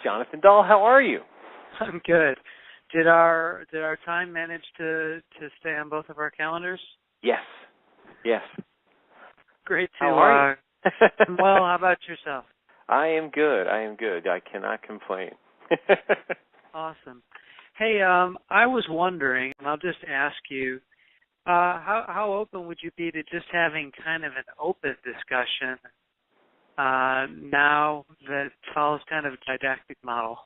Jonathan Dahl, how are you? I'm good. Did our time manage to stay on both of our calendars? Yes. Great to. How are you? Well, how about yourself? I am good. I cannot complain. Awesome. Hey, I was wondering, and I'll just ask you, how open would you be to just having kind of an open discussion now that follows kind of a didactic model?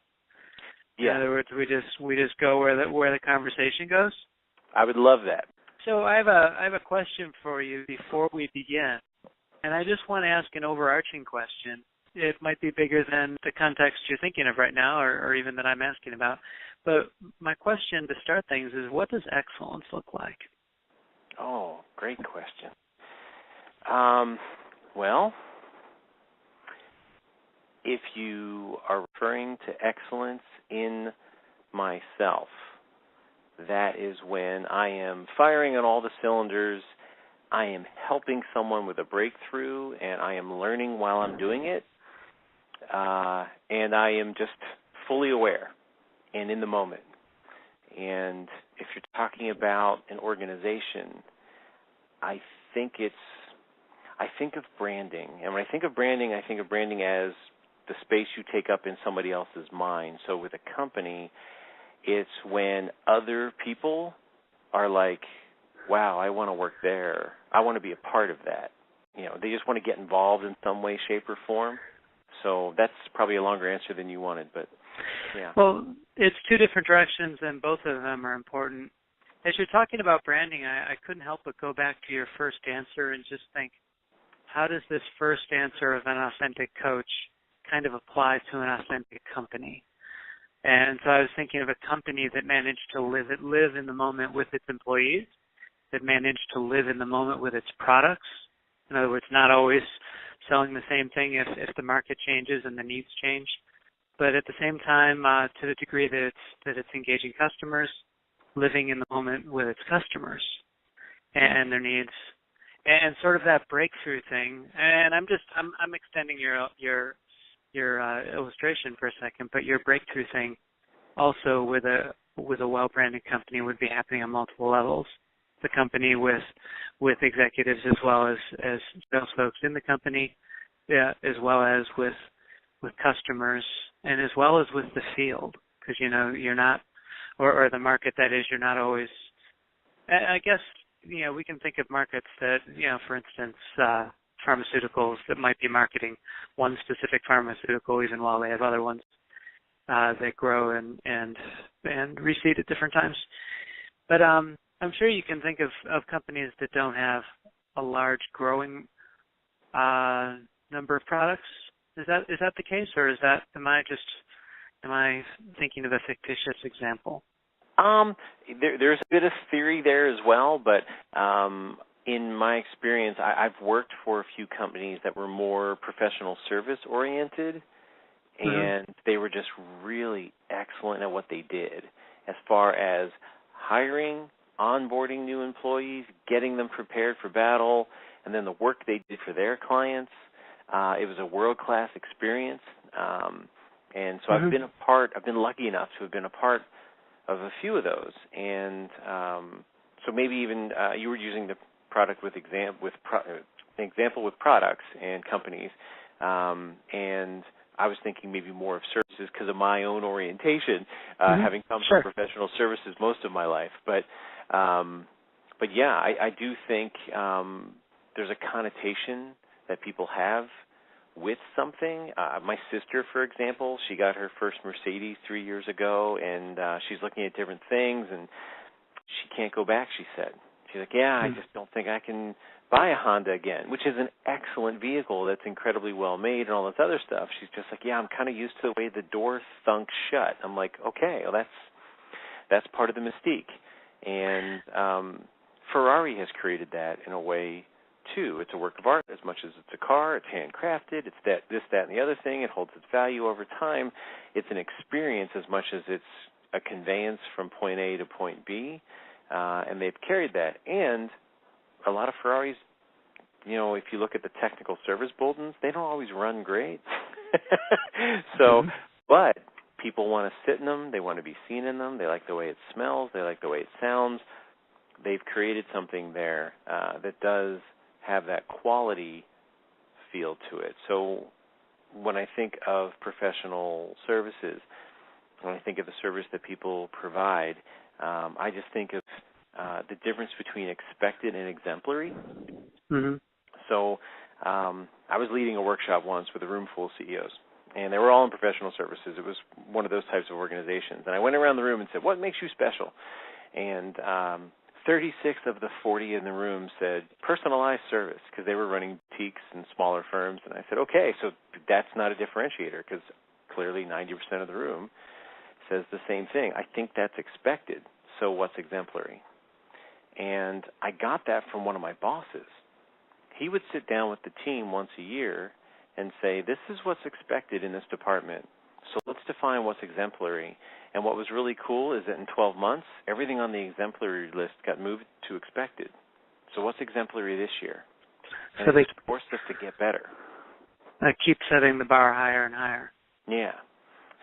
Yeah. In other words, we just go where the conversation goes. I would love that. So I have a question for you before we begin, and I just want to ask an overarching question. It might be bigger than the context you're thinking of right now, or even that I'm asking about. But my question to start things is, what does excellence look like? Oh, great question. Well, if you are referring to excellence in myself, that is when I am firing on all the cylinders, I am helping someone with a breakthrough, and I am learning while I'm doing it, and I am just fully aware and in the moment. And if you're talking about an organization, I think of branding. And when I think of branding as the space you take up in somebody else's mind. So with a company, it's when other people are like, wow, I want to work there. I want to be a part of that. You know, they just want to get involved in some way, shape, or form. So that's probably a longer answer than you wanted, but yeah. Well, it's two different directions, and both of them are important. As you're talking about branding, I couldn't help but go back to your first answer and just think, how does this first answer of an authentic coach kind of apply to an authentic company? And so I was thinking of a company that managed to live in the moment with its employees, that managed to live in the moment with its products. In other words, not always selling the same thing if the market changes and the needs change, but at the same time, to the degree that it's engaging customers, living in the moment with its customers and their needs, and sort of that breakthrough thing. And I'm extending your illustration for a second, but your breakthrough thing also with a well-branded company would be happening on multiple levels. The company with executives as well as sales folks in the company, as well as with customers, and as well as with the field, because you're not, or the market that is, you're not always. I guess we can think of markets that for instance, pharmaceuticals that might be marketing one specific pharmaceutical, even while they have other ones that grow and recede at different times. But I'm sure you can think of companies that don't have a large growing number of products. Is that the case, or am I thinking of a fictitious example? There's a bit of theory there as well, but in my experience, I've worked for a few companies that were more professional service oriented, and they were just really excellent at what they did as far as hiring, onboarding new employees, getting them prepared for battle, and then the work they did for their clients. It was a world-class experience, and so I've been lucky enough to have been a part of a few of those, and so maybe even you were using the product with example with products and companies, and I was thinking maybe more of services because of my own orientation, having come from professional services most of my life. But yeah, I do think there's a connotation that people have with something. My sister, for example, she got her first Mercedes 3 years ago, and she's looking at different things, and she can't go back, she said. She's like, I just don't think I can buy a Honda again, which is an excellent vehicle that's incredibly well made and all this other stuff. She's just like, I'm kind of used to the way the door thunk shut. I'm like, okay, well, that's part of the mystique. And Ferrari has created that in a way too. It's a work of art as much as it's a car. It's handcrafted. It's this, that, and the other thing. It holds its value over time. It's an experience as much as it's a conveyance from point A to point B, and they've carried that. And a lot of Ferraris, if you look at the technical service bulletins, they don't always run great. So, but People want to sit in them. They want to be seen in them. They like the way it smells. They like the way it sounds. They've created something there that does have that quality feel to it. So when I think of professional services, when I think of the service that people provide, I just think of the difference between expected and exemplary. Mm-hmm. So I was leading a workshop once with a room full of CEOs, and they were all in professional services. It was one of those types of organizations. And I went around the room and said, what makes you special? And 36 of the 40 in the room said personalized service, because they were running boutiques and smaller firms. And I said, okay, so that's not a differentiator, because clearly 90% of the room says the same thing. I think that's expected, so what's exemplary? And I got that from one of my bosses. He would sit down with the team once a year and say, this is what's expected in this department, so let's define what's exemplary. And what was really cool is that in 12 months, everything on the exemplary list got moved to expected. So what's exemplary this year? And So they it forced us to get better. keep setting the bar higher and higher. Yeah.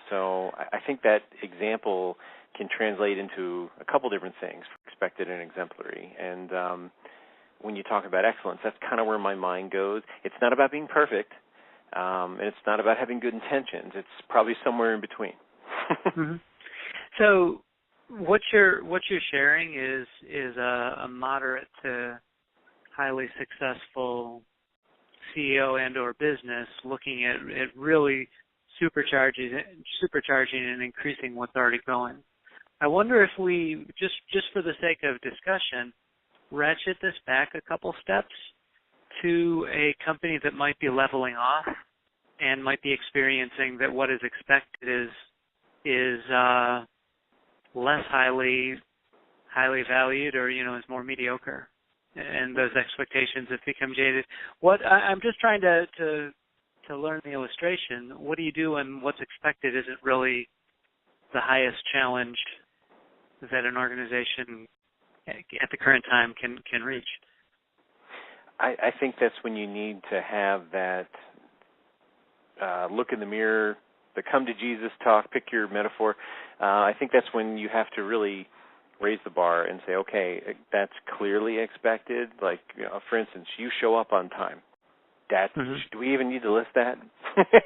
So I think that example can translate into a couple different things, expected and exemplary. And when you talk about excellence, that's kind of where my mind goes. It's not about being perfect, and it's not about having good intentions. It's probably somewhere in between. Mm-hmm. So what you're sharing is a moderate to highly successful CEO and or business looking at really supercharging and increasing what's already going. I wonder if we, just for the sake of discussion, ratchet this back a couple steps to a company that might be leveling off and might be experiencing that what is expected is less highly valued, or is more mediocre, and those expectations have become jaded. I'm just trying to learn the illustration. What do you do when what's expected isn't really the highest challenge that an organization at the current time can reach? I think that's when you need to have that look in the mirror, the come to Jesus talk, pick your metaphor. I think that's when you have to really raise the bar and say, okay, that's clearly expected. Like, for instance, you show up on time. Do we even need to list that?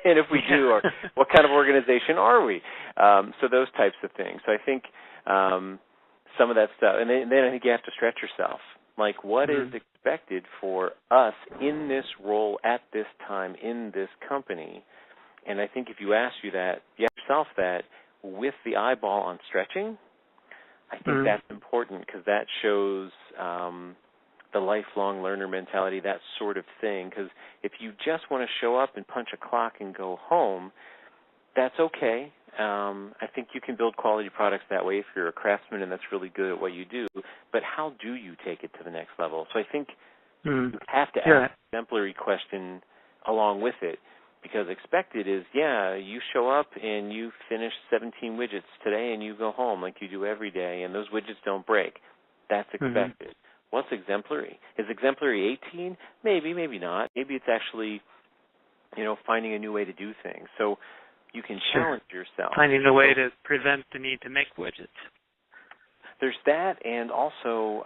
And if we do, or what kind of organization are we? So those types of things. So I think some of that stuff, and then I think you have to stretch yourself. Like, what is expected for us in this role at this time in this company? And I think if you ask yourself that with the eyeball on stretching, I think that's important, because that shows the lifelong learner mentality, that sort of thing. Because if you just want to show up and punch a clock and go home, that's okay. I think you can build quality products that way if you're a craftsman and that's really good at what you do. But how do you take it to the next level? So I think you have to ask an exemplary question along with it, because expected is, you show up and you finish 17 widgets today and you go home like you do every day, and those widgets don't break. That's expected. What's exemplary? Is exemplary 18? Maybe, maybe not. Maybe it's actually, finding a new way to do things. So you can challenge yourself. Finding a way to prevent the need to make widgets. There's that, and also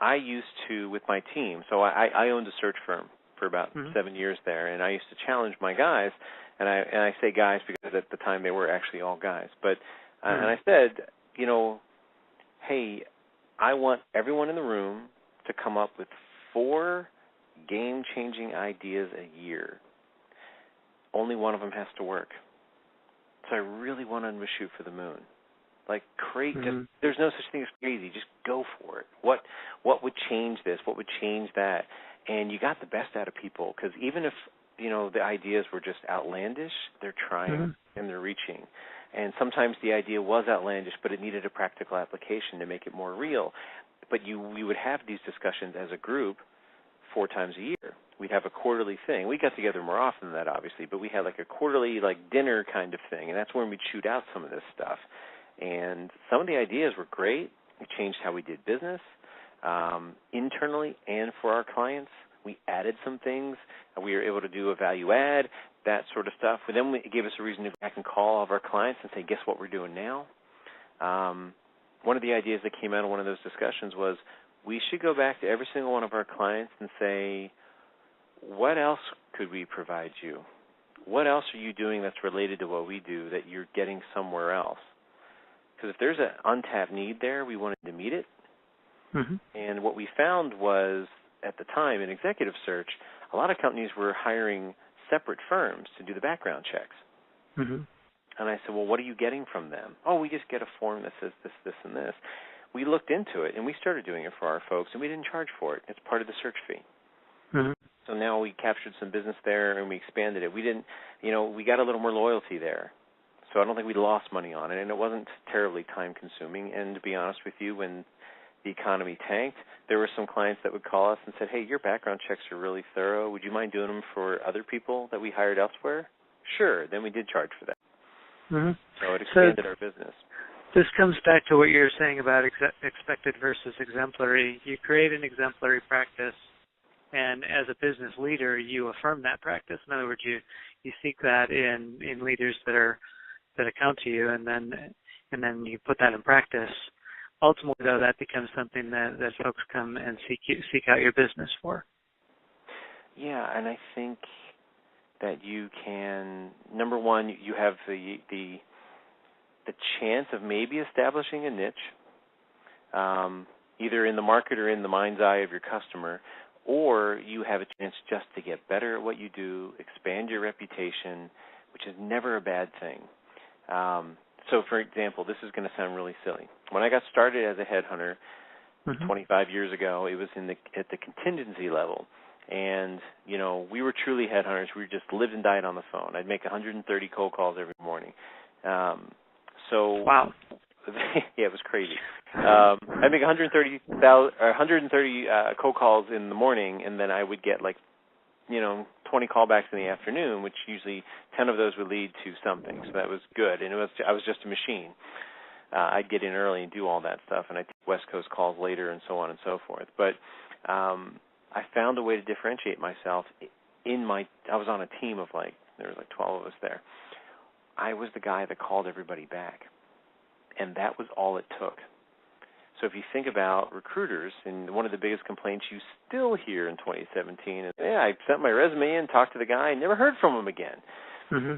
I used to, with my team, so I owned a search firm for about 7 years there, and I used to challenge my guys, and I say guys because at the time they were actually all guys, but and I said, hey, I want everyone in the room to come up with 4 game-changing ideas a year. Only one of them has to work. So I really want them to shoot for the moon. Like, there's no such thing as crazy. Just go for it. What would change this? What would change that? And you got the best out of people, because even if, the ideas were just outlandish, they're trying and they're reaching. And sometimes the idea was outlandish, but it needed a practical application to make it more real. But we would have these discussions as a group 4 times a year. We'd have a quarterly thing. We got together more often than that, obviously, but we had like a quarterly dinner kind of thing, and that's when we'd shoot out some of this stuff. And some of the ideas were great. It changed how we did business internally and for our clients. We added some things. We were able to do a value add. that sort of stuff. But then it gave us a reason to go back and call all of our clients and say, guess what we're doing now? One of the ideas that came out of one of those discussions was we should go back to every single one of our clients and say, what else could we provide you? What else are you doing that's related to what we do that you're getting somewhere else? Because if there's an untapped need there, we wanted to meet it. Mm-hmm. And what we found was, at the time, in executive search, a lot of companies were hiring separate firms to do the background checks. Mm-hmm. And I said, well, what are you getting from them? Oh, we just get a form that says this, this, and this. We looked into it, and we started doing it for our folks, and we didn't charge for it. It's part of the search fee. Mm-hmm. So now we captured some business there, and we expanded it. We didn't, we got a little more loyalty there. So I don't think we lost money on it, and it wasn't terribly time-consuming. And to be honest with you, when the economy tanked, there were some clients that would call us and said, hey, your background checks are really thorough. Would you mind doing them for other people that we hired elsewhere? Sure. Then we did charge for that. Mm-hmm. So it expanded our business. This comes back to what you were saying about expected versus exemplary. You create an exemplary practice, and as a business leader, you affirm that practice. In other words, you seek that in leaders that account to you, and then you put that in practice. Ultimately, though, that becomes something that folks come and seek out your business for. Yeah, and I think that you can, number one, you have the chance of maybe establishing a niche, either in the market or in the mind's eye of your customer, or you have a chance just to get better at what you do, expand your reputation, which is never a bad thing. So, for example, this is going to sound really silly. When I got started as a headhunter 25 years ago, it was at the contingency level. And, we were truly headhunters. We just lived and died on the phone. I'd make 130 cold calls every morning. Wow. Yeah, it was crazy. I'd make 130 cold calls in the morning, and then I would get 20 callbacks in the afternoon, which usually 10 of those would lead to something. So that was good, and I was just a machine. I'd get in early and do all that stuff, and I'd take West Coast calls later and so on and so forth. But I found a way to differentiate myself. I was on a team of there was 12 of us there. I was the guy that called everybody back, and that was all it took. So if you think about recruiters, and one of the biggest complaints you still hear in 2017 is, I sent my resume in, talked to the guy, and never heard from him again. Mm-hmm.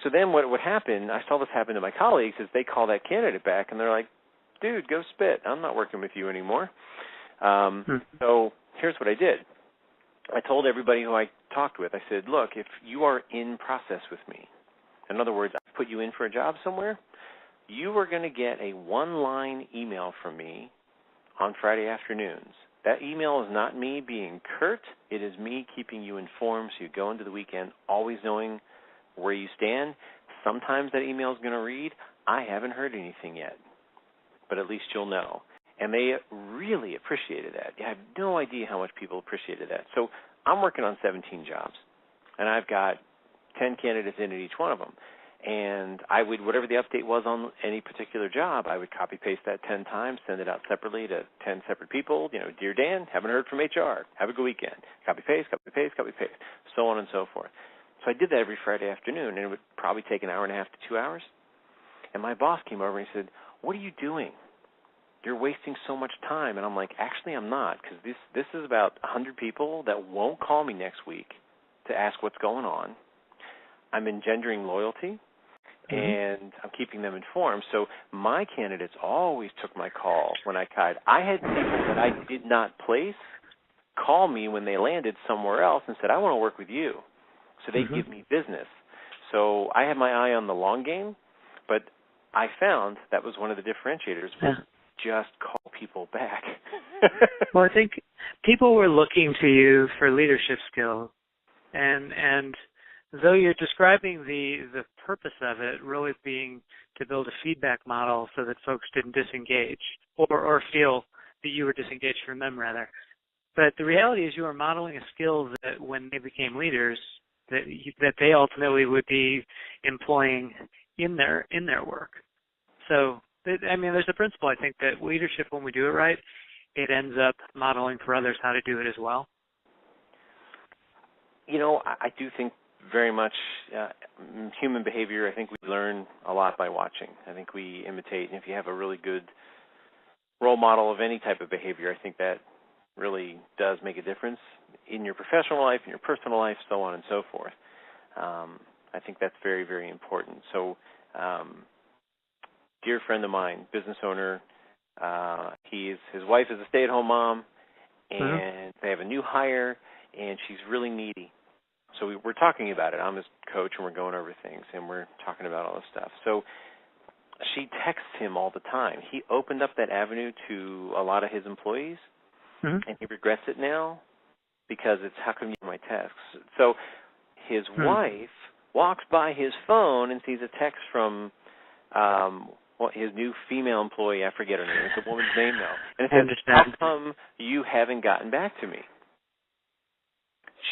So then what would happen, I saw this happen to my colleagues, is they call that candidate back, and they're like, dude, go spit. I'm not working with you anymore. So here's what I did. I told everybody who I talked with, I said, look, if you are in process with me, in other words, I put you in for a job somewhere, you are going to get a one-line email from me on Friday afternoons. That email is not me being curt. It is me keeping you informed so you go into the weekend always knowing where you stand. Sometimes that email is going to read, I haven't heard anything yet, but at least you'll know. And they really appreciated that. I have no idea how much people appreciated that. So I'm working on 17 jobs, and I've got 10 candidates in at each one of them. And I would, whatever the update was on any particular job, I would copy-paste that 10 times, send it out separately to 10 separate people. Dear Dan, haven't heard from HR. Have a good weekend. Copy-paste, copy-paste, copy-paste, so on and so forth. So I did that every Friday afternoon, and it would probably take an hour and a half to 2 hours. And my boss came over and he said, what are you doing? You're wasting so much time. And I'm like, actually, I'm not, because this is about 100 people that won't call me next week to ask what's going on. I'm engendering loyalty, and I'm keeping them informed. So my candidates always took my call when I cried. I had people that I did not place call me when they landed somewhere else and said, I want to work with you. So they give me business. So I had my eye on the long game, but I found that was one of the differentiators, was just call people back. Well, I think people were looking to you for leadership skills, and though you're describing the purpose of it really being to build a feedback model so that folks didn't disengage or feel that you were disengaged from them, rather. But the reality is you were modeling a skill that when they became leaders that they ultimately would be employing in their work. So, there's a principle, I think, that leadership, when we do it right, it ends up modeling for others how to do it as well. I do think very much human behavior. I think we learn a lot by watching. I think we imitate, and if you have a really good role model of any type of behavior, I think that really does make a difference in your professional life, in your personal life, so on and so forth. I think that's very, very important. So, dear friend of mine, business owner, his wife is a stay-at-home mom, and they have a new hire, and she's really needy. So we're talking about it. I'm his coach, and we're going over things, and we're talking about all this stuff. So she texts him all the time. He opened up that avenue to a lot of his employees, and he regrets it now because it's, how come you get my texts? So his wife walks by his phone and sees a text from his new female employee. I forget her name. It's a woman's name now. And it says, how come you haven't gotten back to me?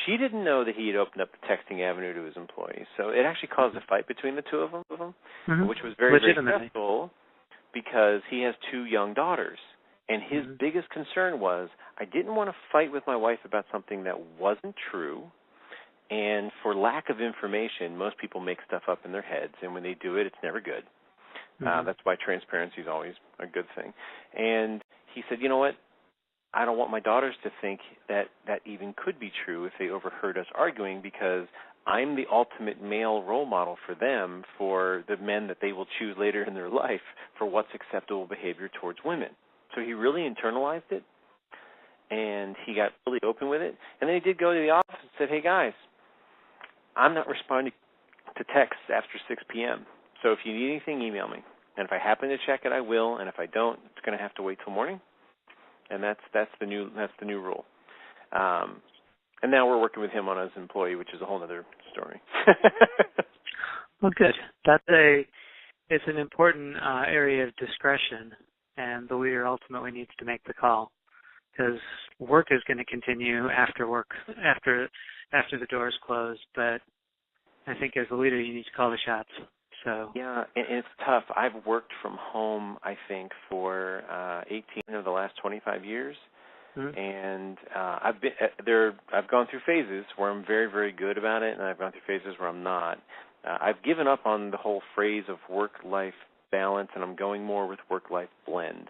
She didn't know that he had opened up the texting avenue to his employees. So it actually caused a fight between the two of them, which was very, very stressful because he has 2 young daughters. And his biggest concern was, I didn't want to fight with my wife about something that wasn't true. And for lack of information, most people make stuff up in their heads. And when they do it, it's never good. That's why transparency is always a good thing. And he said, you know what? I don't want my daughters to think that that even could be true if they overheard us arguing, because I'm the ultimate male role model for them, for the men that they will choose later in their life for what's acceptable behavior towards women. So he really internalized it, and he got really open with it. And then he did go to the office and said, hey, guys, I'm not responding to texts after 6 p.m., so if you need anything, email me. And if I happen to check it, I will, and if I don't, it's going to have to wait till morning. And that's the new rule. And now we're working with him on his employee, which is a whole other story. Well, good. It's an important area of discretion, and the leader ultimately needs to make the call, because work is going to continue after the doors close. But I think as a leader, you need to call the shots. So yeah, and it's tough. I've worked from home, I think, for 18 of the last 25 years, and I've gone through phases where I'm very, very good about it, and I've gone through phases where I'm not. I've given up on the whole phrase of work-life balance, and I'm going more with work-life blend.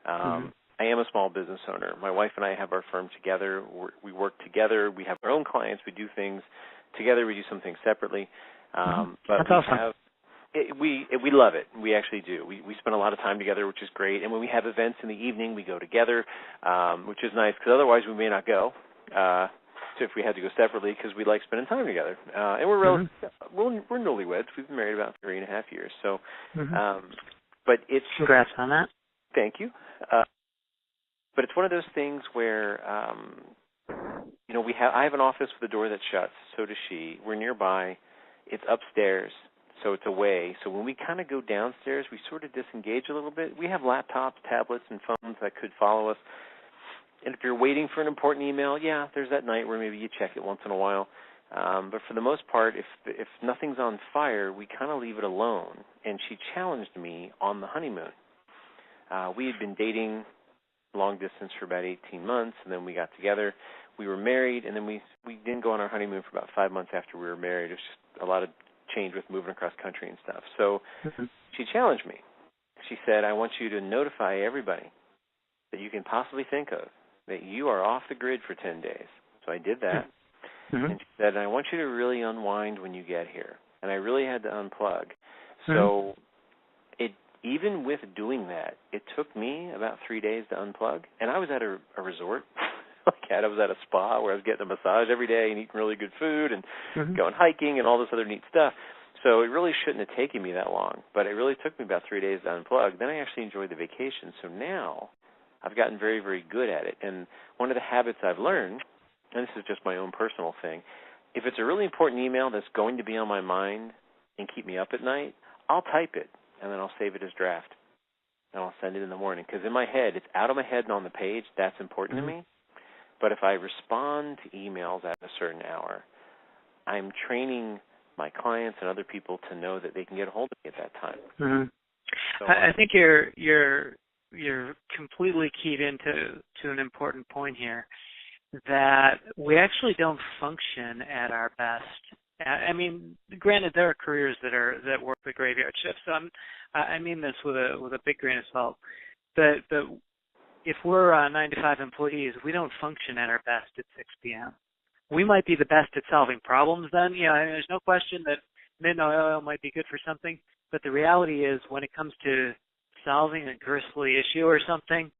I am a small business owner. My wife and I have our firm together. We work together. We have our own clients. We do things together. We do some things separately. But that's awesome. We love it. We actually do. We spend a lot of time together, which is great. And when we have events in the evening, we go together, which is nice, because otherwise we may not go. If we had to go separately, because we like spending time together. And we're newlyweds. We've been married about 3.5 years. So, but it's congrats on that. Thank you. But it's one of those things where I have an office with a door that shuts. So does she. We're nearby. It's upstairs, so it's away. So when we kind of go downstairs, we sort of disengage a little bit. We have laptops, tablets, and phones that could follow us. And if you're waiting for an important email, yeah, there's that night where maybe you check it once in a while. But for the most part, if nothing's on fire, we kind of leave it alone. And she challenged me on the honeymoon. We had been dating long distance for about 18 months, and then we got together. We were married, and then we didn't go on our honeymoon for about 5 months after we were married. It was just a lot of change with moving across country and stuff. So she challenged me. She said, I want you to notify everybody that you can possibly think of that you are off the grid for 10 days. So I did that. And she said, I want you to really unwind when you get here. And I really had to unplug. So even with doing that, it took me about 3 days to unplug. And I was at a resort. I was at a spa where I was getting a massage every day and eating really good food and going hiking and all this other neat stuff. So it really shouldn't have taken me that long. But it really took me about 3 days to unplug. Then I actually enjoyed the vacation. So now I've gotten very, very good at it. And one of the habits I've learned, and this is just my own personal thing, if it's a really important email that's going to be on my mind and keep me up at night, I'll type it, and then I'll save it as draft. And I'll send it in the morning. Because in my head, it's out of my head and on the page. That's important to me. But if I respond to emails at a certain hour, I'm training my clients and other people to know that they can get a hold of me at that time. So, I think you're completely keyed into an important point here, that we actually don't function at our best I mean, granted, there are careers that work the graveyard shift, so I mean this with a big grain of salt. But if we're 9 to 5 employees, we don't function at our best at 6 p.m. We might be the best at solving problems then. You know, I mean, there's no question that midnight oil might be good for something, but the reality is when it comes to solving a grisly issue or something,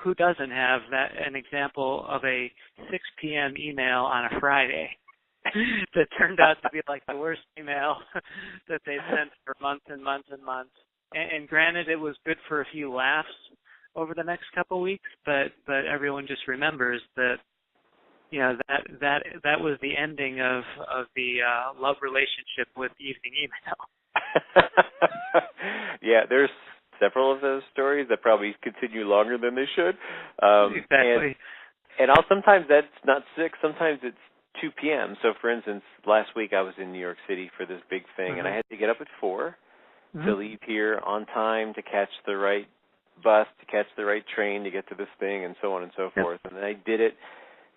who doesn't have an example of a 6 p.m. email on a Friday that turned out to be like the worst email that they've sent for months and months and months. And granted, it was good for a few laughs over the next couple of weeks, but everyone just remembers that, you know, that was the ending of the love relationship with evening email. Yeah, there's several of those stories that probably continue longer than they should. Exactly. And sometimes that's not 6, sometimes it's 2 p.m. So, for instance, last week I was in New York City for this big thing, and I had to get up at 4 to leave here on time to catch the right bus, to catch the right train to get to this thing, and so on and so forth. And then I did it,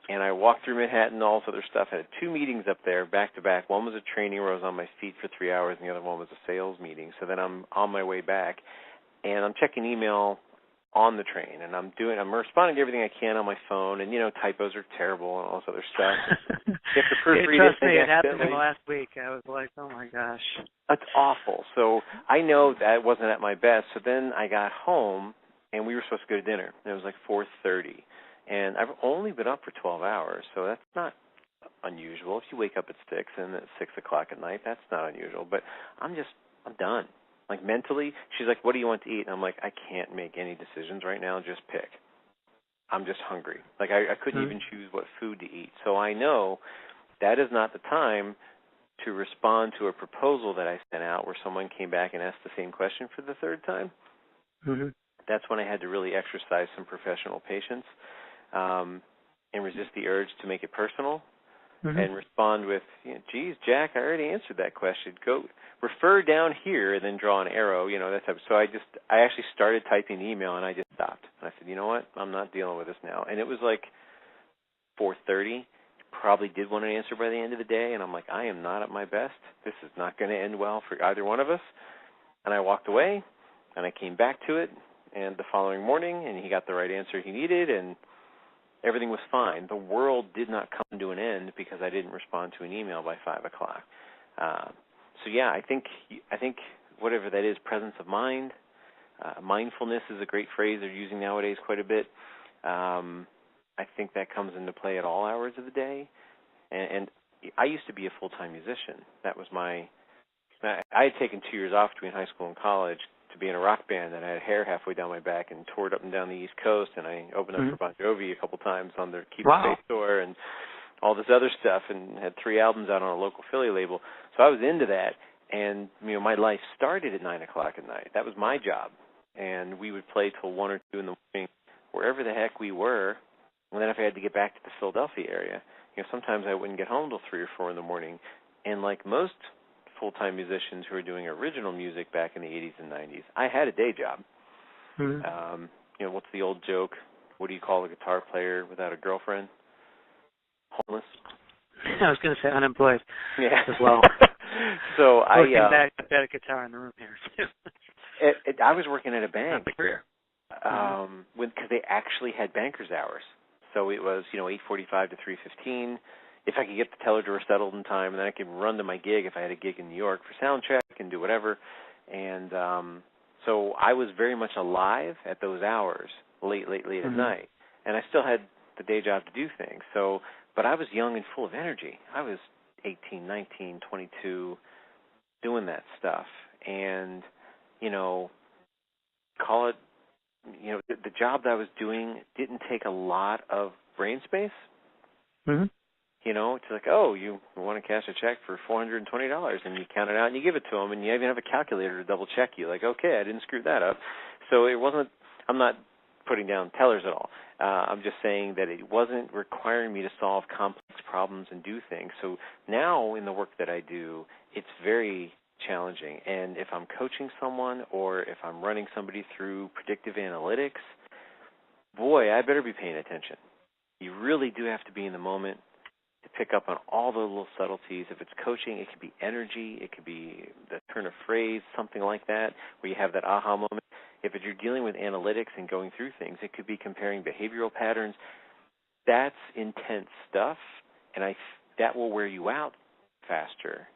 and I walked through Manhattan, all this other stuff. I had 2 meetings up there back to back. One was a training where I was on my feet for 3 hours, and the other one was a sales meeting. So then I'm on my way back, and I'm checking email on the train, and I'm responding to everything I can on my phone, and, you know, typos are terrible and all this other stuff. You have to proofread Trust me, it happened in the last week. I was like, oh my gosh. That's awful. So I know that wasn't at my best. So then I got home, and we were supposed to go to dinner. And it was like 4:30, and I've only been up for 12 hours, so that's not unusual. If you wake up at 6 and at 6 o'clock at night, that's not unusual. But I'm done. Like, mentally, she's like, what do you want to eat? And I'm like, I can't make any decisions right now. Just pick. I'm just hungry. Like, I couldn't even choose what food to eat. So I know that is not the time to respond to a proposal that I sent out where someone came back and asked the same question for the 3rd time. Mm-hmm. That's when I had to really exercise some professional patience and resist the urge to make it personal and respond with, geez, Jack, I already answered that question. Go refer down here and then draw an arrow, you know, that type. So I actually started typing the email, and I just stopped. And I said, you know what, I'm not dealing with this now. And it was like 4:30. Probably did want an answer by the end of the day, and I'm like, I am not at my best. This is not going to end well for either one of us. And I walked away, and I came back to it, and the following morning, and he got the right answer he needed, and everything was fine. The world did not come to an end because I didn't respond to an email by 5 o'clock. So yeah, I think whatever that is, presence of mind, mindfulness is a great phrase they're using nowadays quite a bit. I think that comes into play at all hours of the day. And I used to be a full-time musician. That was I had taken 2 years off between high school and college to be in a rock band, and I had hair halfway down my back and toured up and down the East Coast, and I opened up for Bon Jovi a couple times on their Keep It Safe tour and all this other stuff, and had 3 albums out on a local Philly label. So I was into that, and, you know, my life started at 9 o'clock at night. That was my job, and we would play till 1 or 2 in the morning, wherever the heck we were. And then if I had to get back to the Philadelphia area, you know, sometimes I wouldn't get home till 3 or 4 in the morning. And like most full-time musicians who are doing original music back in the 80s and 90s, I had a day job. You know, what's the old joke? What do you call a guitar player without a girlfriend? Homeless? I was going to say unemployed as well. So I've got a guitar in the room here, too. I was working at a bank. Not a career. Because they actually had banker's hours. So it was, you know, 8:45 to 3:15. If I could get the teller door settled in time, and then I could run to my gig if I had a gig in New York for sound check and do whatever. And so I was very much alive at those hours, late at night. And I still had the day job to do things. So, but I was young and full of energy. I was 18, 19, 22, doing that stuff. And, you know, call it, you know, the job that I was doing didn't take a lot of brain space. You know, it's like, oh, you want to cash a check for $420, and you count it out and you give it to them, and you even have a calculator to double check you. Like, okay, I didn't screw that up. So it wasn't. I'm not putting down tellers at all. I'm just saying that it wasn't requiring me to solve complex problems and do things. So now in the work that I do, it's very challenging. And if I'm coaching someone or if I'm running somebody through predictive analytics, boy, I better be paying attention. You really do have to be in the moment to pick up on all the little subtleties. If it's coaching, it could be energy, it could be the turn of phrase, something like that, where you have that aha moment. If you're dealing with analytics and going through things, it could be comparing behavioral patterns. That's intense stuff, and that will wear you out faster.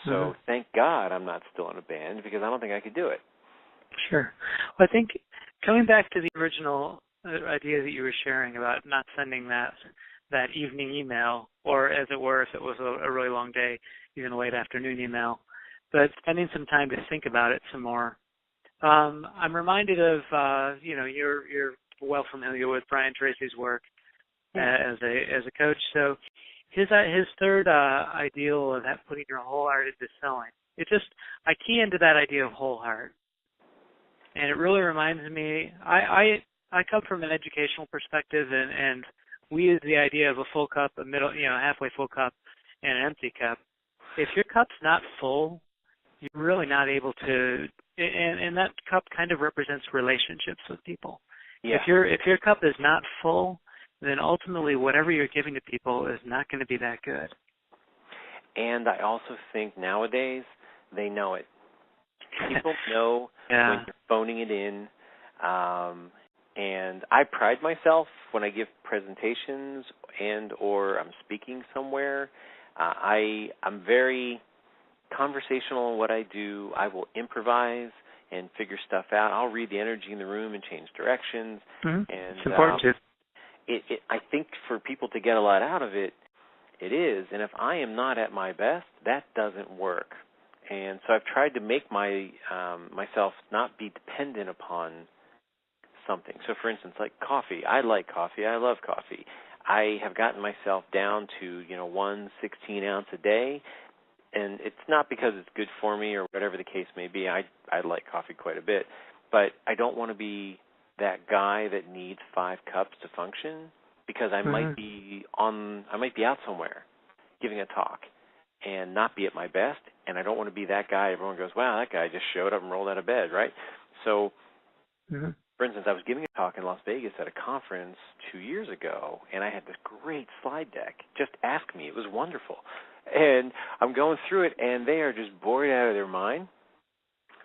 So thank God I'm not still in a band, because I don't think I could do it. Sure. Well, I think coming back to the original idea that you were sharing about not sending that evening email, or as it were, if it was a really long day, even a late afternoon email, but spending some time to think about it some more. I'm reminded of, you're well familiar with Brian Tracy's work as a coach. So his third ideal of that putting your whole heart into selling. I key into that idea of whole heart, and it really reminds me. I come from an educational perspective, and we use the idea of a full cup, a middle, halfway full cup, and an empty cup. If your cup's not full, you're really not able to. And that cup kind of represents relationships with people. Yeah. If your cup is not full, then ultimately whatever you're giving to people is not going to be that good. And I also think nowadays they know it. People know when you're phoning it in. And I pride myself when I give presentations or I'm speaking somewhere. I'm very conversational in what I do. I will improvise and figure stuff out. I'll read the energy in the room and change directions. And it's important too. I think for people to get a lot out of it, it is. And if I am not at my best, that doesn't work. And so I've tried to make myself not be dependent upon something. So, for instance, like coffee. I like coffee. I love coffee. I have gotten myself down to 1 16-ounce a day, and it's not because it's good for me or whatever the case may be. I like coffee quite a bit, but I don't want to be that guy that needs 5 cups to function, because I might be out somewhere giving a talk and not be at my best, and I don't want to be that guy. Everyone goes, wow, that guy just showed up and rolled out of bed, right? So, for instance, I was giving a talk in Las Vegas at a conference 2 years ago, and I had this great slide deck. Just ask me. It was wonderful. And I'm going through it, and they are just bored out of their mind.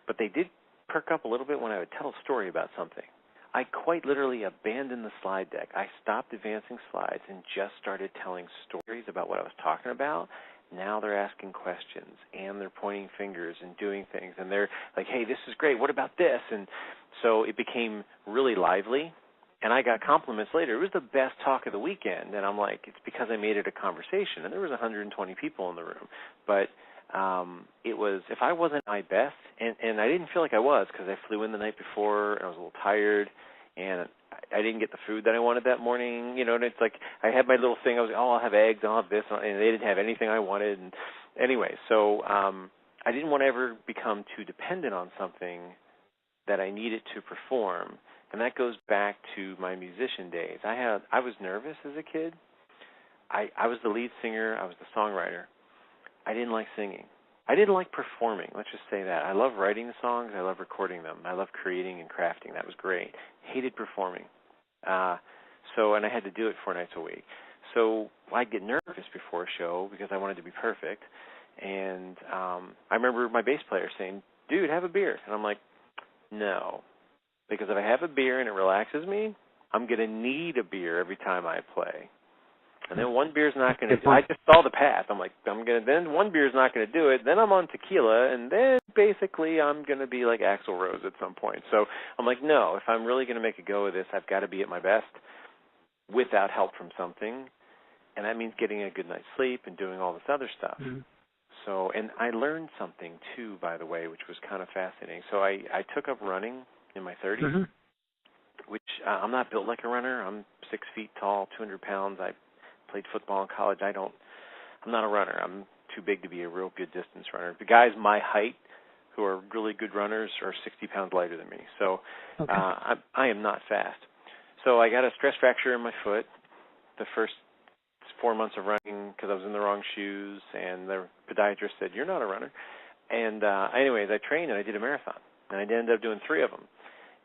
But they did perk up a little bit when I would tell a story about something. I quite literally abandoned the slide deck. I stopped advancing slides and just started telling stories about what I was talking about. Now they're asking questions, and they're pointing fingers and doing things, and they're like, hey, this is great. What about this? And so it became really lively, and I got compliments later. It was the best talk of the weekend, and I'm like, it's because I made it a conversation, and there was 120 people in the room. But it was, if I wasn't my best, and I didn't feel like I was, because I flew in the night before, and I was a little tired, and I didn't get the food that I wanted that morning, and it's like I had my little thing. I was like, I'll have eggs, I'll have this, and they didn't have anything I wanted. And anyway, so I didn't want to ever become too dependent on something that I needed to perform, and that goes back to my musician days. I was nervous as a kid. I was the lead singer. I was the songwriter. I didn't like singing. I didn't like performing. Let's just say that. I love writing the songs. I love recording them. I love creating and crafting. That was great. Hated performing. And I had to do it 4 nights a week. So I'd get nervous before a show because I wanted to be perfect. And I remember my bass player saying, dude, have a beer. And I'm like, no. Because if I have a beer and it relaxes me, I'm going to need a beer every time I play. And then one beer's not going to. I just saw the path. I'm like, then one beer's not going to do it. Then I'm on tequila, and then basically I'm going to be like Axl Rose at some point. So I'm like, no, if I'm really going to make a go of this, I've got to be at my best without help from something, and that means getting a good night's sleep and doing all this other stuff. So, and I learned something too, by the way, which was kind of fascinating. So I took up running in my 30s, which I'm not built like a runner. I'm 6 feet tall, 200 pounds. I played football in college. I'm not a runner. I'm too big to be a real good distance runner. The guys my height who are really good runners are 60 pounds lighter than me. So I am not fast. So I got a stress fracture in my foot the first 4 months of running because I was in the wrong shoes, and the podiatrist said, you're not a runner. And anyways, I trained and I did a marathon, and I ended up doing 3 of them.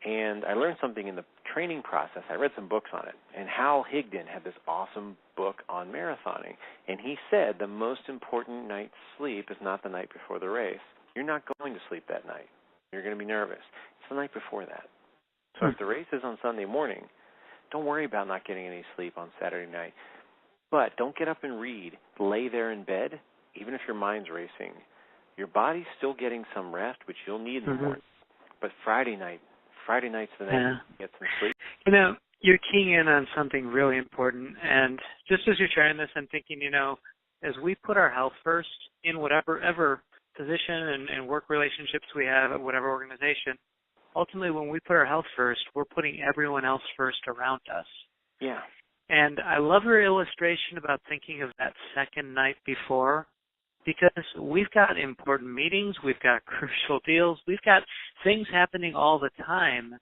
And I learned something in the training process, I read some books on it, and Hal Higdon had this awesome book on marathoning, and he said the most important night's sleep is not the night before the race. You're not going to sleep that night. You're going to be nervous. It's the night before that. So if the race is on Sunday morning, don't worry about not getting any sleep on Saturday night. But don't get up and read. Lay there in bed, even if your mind's racing. Your body's still getting some rest, which you'll need in the morning. But Friday night's the night you get some sleep. You know, you're keying in on something really important. And just as you're sharing this, I'm thinking, you know, as we put our health first in whatever position and work relationships we have at whatever organization, ultimately when we put our health first, we're putting everyone else first around us. Yeah. And I love your illustration about thinking of that second night before, because we've got important meetings, we've got crucial deals, we've got things happening all the time,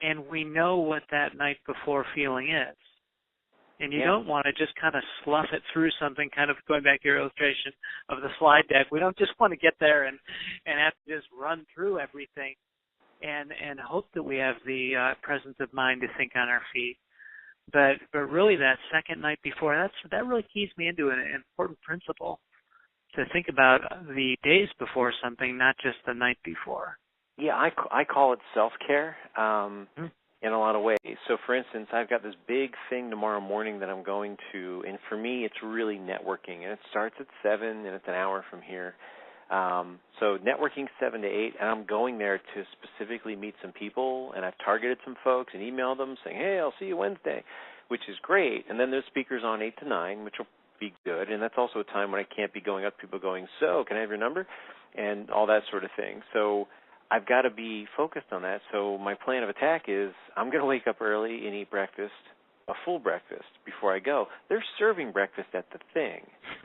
and we know what that night before feeling is. And you don't want to just kind of slough it through something, kind of going back to your illustration of the slide deck. We don't just want to get there and have to just run through everything and hope that we have the presence of mind to think on our feet. But really that second night before, that really keys me into an important principle, to think about the days before something, not just the night before. Yeah, I call it self-care in a lot of ways. So, for instance, I've got this big thing tomorrow morning that I'm going to, and for me it's really networking, and it starts at 7, and it's an hour from here. So networking 7 to 8, and I'm going there to specifically meet some people, and I've targeted some folks and emailed them saying, hey, I'll see you Wednesday, which is great. And then there's speakers on 8 to 9, which will be good, and that's also a time when I can't be going up to people going, so can I have your number, and all that sort of thing. So I've got to be focused on that. So my plan of attack is I'm going to wake up early and eat breakfast, a full breakfast, before I go. They're serving breakfast at the thing,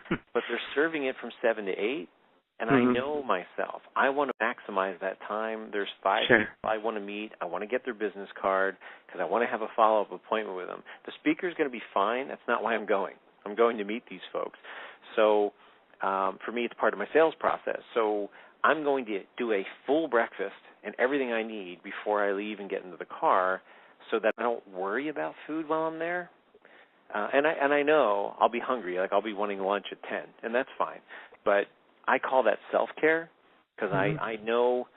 but they're serving it from 7 to 8, and I know myself. I want to maximize that time. There's 5 people I want to meet. I want to get their business card because I want to have a follow-up appointment with them. The speaker's going to be fine. That's not why I'm going. I'm going to meet these folks. So for me, it's part of my sales process. So I'm going to do a full breakfast and everything I need before I leave and get into the car so that I don't worry about food while I'm there. And I know I'll be hungry. Like I'll be wanting lunch at 10, and that's fine. But I call that self-care because I know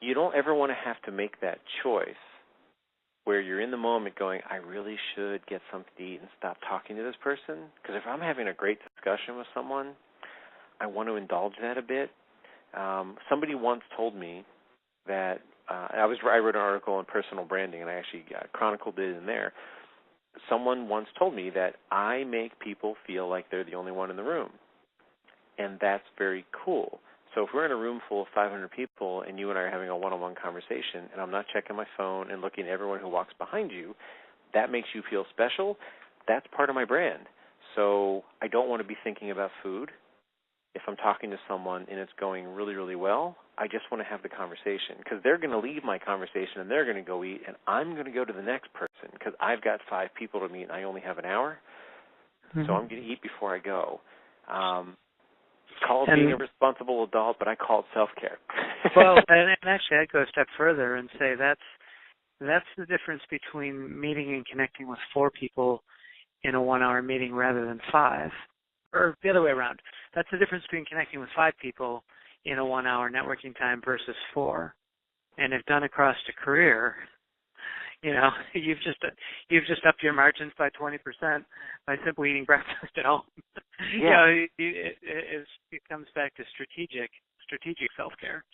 you don't ever want to have to make that choice where you're in the moment going, I really should get something to eat and stop talking to this person. Because if I'm having a great discussion with someone, I want to indulge that a bit. Somebody once told me that I wrote an article on personal branding, and I actually chronicled it in there. Someone once told me that I make people feel like they're the only one in the room, and that's very cool. So if we're in a room full of 500 people and you and I are having a one-on-one conversation and I'm not checking my phone and looking at everyone who walks behind you, that makes you feel special. That's part of my brand. So I don't want to be thinking about food. If I'm talking to someone and it's going really, really well, I just want to have the conversation because they're going to leave my conversation and they're going to go eat, and I'm going to go to the next person because I've got 5 people to meet and I only have an hour. So I'm going to eat before I go. Call it being a responsible adult, but I call it self-care. Well, and actually I'd go a step further and say that's the difference between meeting and connecting with 4 people in a 1-hour meeting rather than 5. Or the other way around. That's the difference between connecting with 5 people in a 1-hour networking time versus 4. And if done across a career, you know, you've just upped your margins by 20% by simply eating breakfast at home. Yeah. You know, it comes back to strategic self-care.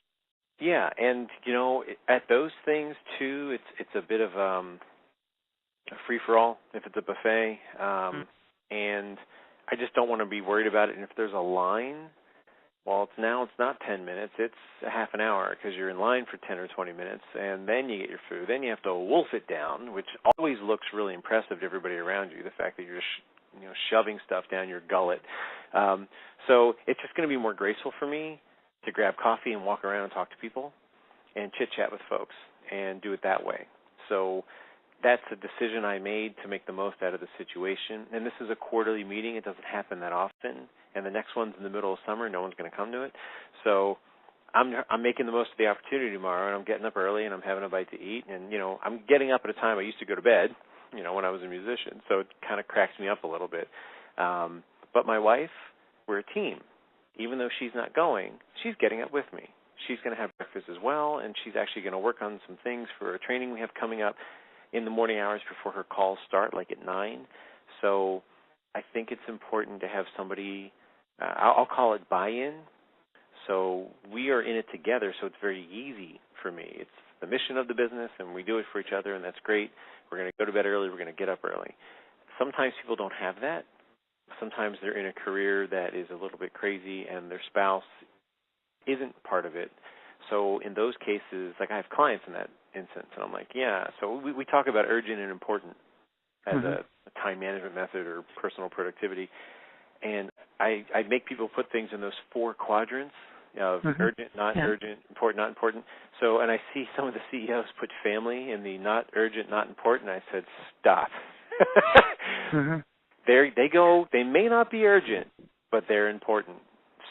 Yeah, and you know, at those things too, it's a bit of a free-for-all if it's a buffet, and I just don't want to be worried about it. And if there's a line, well, it's not 10 minutes, it's a half an hour because you're in line for 10 or 20 minutes, and then you get your food. Then you have to wolf it down, which always looks really impressive to everybody around you, the fact that you're just shoving stuff down your gullet. So it's just going to be more graceful for me to grab coffee and walk around and talk to people and chit-chat with folks and do it that way. So that's a decision I made to make the most out of the situation. And this is a quarterly meeting. It doesn't happen that often. And the next one's in the middle of summer. No one's going to come to it. So I'm making the most of the opportunity tomorrow, and I'm getting up early, and I'm having a bite to eat, and I'm getting up at a time I used to go to bed, when I was a musician. So it kind of cracks me up a little bit. But my wife, we're a team. Even though she's not going, she's getting up with me. She's going to have breakfast as well, and she's actually going to work on some things for a training we have coming up in the morning hours before her calls start, like at 9. So I think it's important to have somebody, I'll call it buy-in. So we are in it together, so it's very easy for me. It's the mission of the business, and we do it for each other, and that's great. We're going to go to bed early. We're going to get up early. Sometimes people don't have that. Sometimes they're in a career that is a little bit crazy, and their spouse isn't part of it. So in those cases, like I have clients in that instance, and I'm like, yeah. So we talk about urgent and important as a time management method or personal productivity. And I make people put things in those 4 quadrants of urgent, not urgent, important, not important. So, and I see some of the CEOs put family in the not urgent, not important. I said, stop. They go, they may not be urgent, but they're important.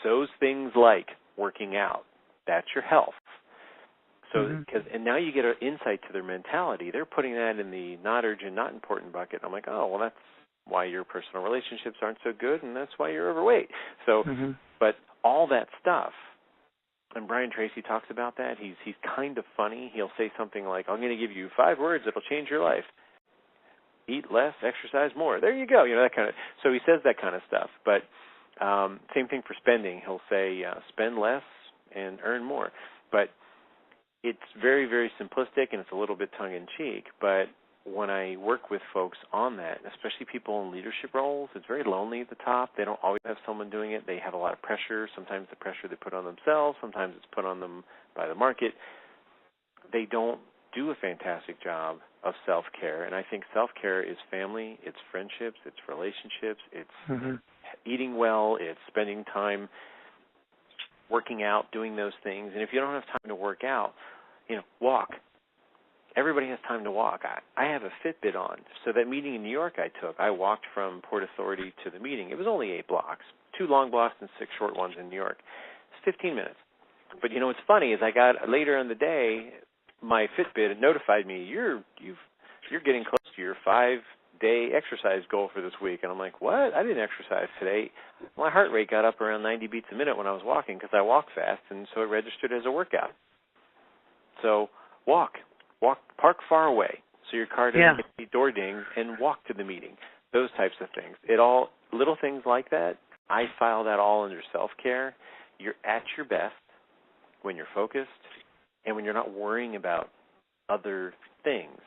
So's things like working out. That's your health. So, and now you get an insight to their mentality. They're putting that in the not urgent, not important bucket. I'm like, oh, well, that's why your personal relationships aren't so good, and that's why you're overweight. So, but all that stuff, and Brian Tracy talks about that. He's kind of funny. He'll say something like, I'm going to give you 5 words that'll change your life. Eat less, exercise more. There you go. That kind of. So he says that kind of stuff. But same thing for spending. He'll say, spend less and earn more. But it's very, very simplistic, and it's a little bit tongue-in-cheek. But when I work with folks on that, especially people in leadership roles, it's very lonely at the top. They don't always have someone doing it. They have a lot of pressure. Sometimes the pressure they put on themselves. Sometimes it's put on them by the market. They don't do a fantastic job of self-care. And I think self-care is family, it's friendships, it's relationships, it's eating well, it's spending time working out, doing those things. And if you don't have time to work out, walk. Everybody has time to walk. I have a Fitbit on. So that meeting in New York I walked from Port Authority to the meeting. It was only 8 blocks, 2 long blocks and 6 short ones in New York. It's 15 minutes. But what's funny is I got later in the day, my Fitbit notified me, you're getting close to your 5-day exercise goal for this week. And I'm like, what? I didn't exercise today. My heart rate got up around 90 beats a minute when I was walking because I walk fast, and so it registered as a workout. So walk, park far away so your car doesn't get the door ding, and walk to the meeting. Those types of things. Little things like that, I file that all under self-care. You're at your best when you're focused and when you're not worrying about other things.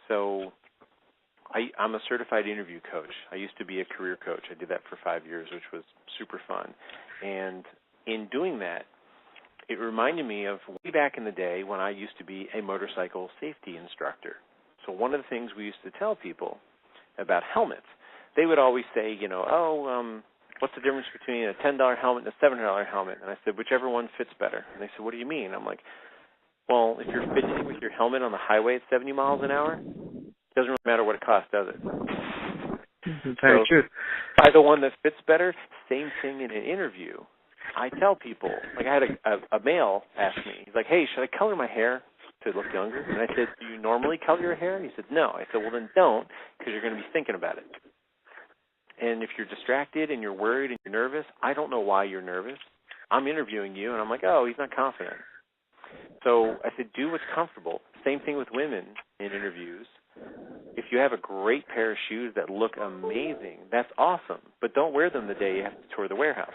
So I'm a certified interview coach. I used to be a career coach. I did that for 5 years, which was super fun. And in doing that, it reminded me of way back in the day when I used to be a motorcycle safety instructor. So one of the things we used to tell people about helmets, they would always say, what's the difference between a $10 helmet and a $700 helmet? And I said, whichever one fits better. And they said, what do you mean? I'm like, well, if you're fidgeting with your helmet on the highway at 70 miles an hour, it doesn't really matter what it costs, does it? Very true. Buy the one that fits better. Same thing in an interview. I tell people, like I had a male ask me, he's like, hey, should I color my hair to look younger? And I said, do you normally color your hair? And he said, no. I said, well, then don't, because you're going to be thinking about it. And if you're distracted and you're worried and you're nervous, I don't know why you're nervous. I'm interviewing you, and I'm like, oh, he's not confident. So I said, do what's comfortable. Same thing with women in interviews. If you have a great pair of shoes that look amazing, that's awesome. But don't wear them the day you have to tour the warehouse,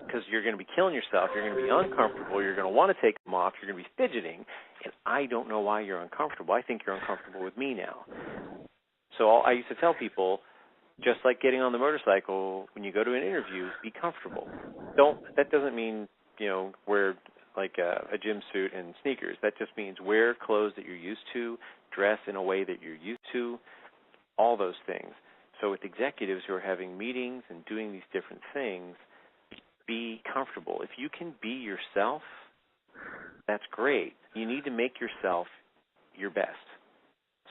because you're going to be killing yourself. You're going to be uncomfortable. You're going to want to take them off. You're going to be fidgeting. And I don't know why you're uncomfortable. I think you're uncomfortable with me now. So I used to tell people, just like getting on the motorcycle, when you go to an interview, be comfortable. That doesn't mean, wear like a gym suit and sneakers. That just means wear clothes that you're used to, dress in a way that you're used to, all those things. So with executives who are having meetings and doing these different things, be comfortable. If you can be yourself, that's great. You need to make yourself your best.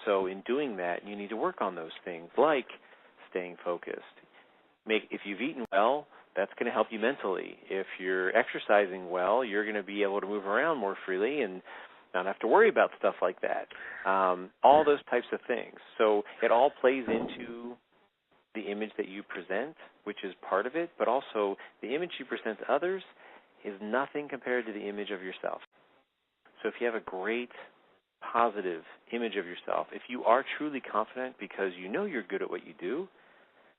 So in doing that, you need to work on those things like staying focused. If you've eaten well, That's going to help you mentally. If you're exercising well, you're going to be able to move around more freely and not have to worry about stuff like that. All those types of things. So it all plays into the image that you present, which is part of it, but also the image you present to others is nothing compared to the image of yourself. So if you have a great, positive image of yourself, if you are truly confident because you know you're good at what you do,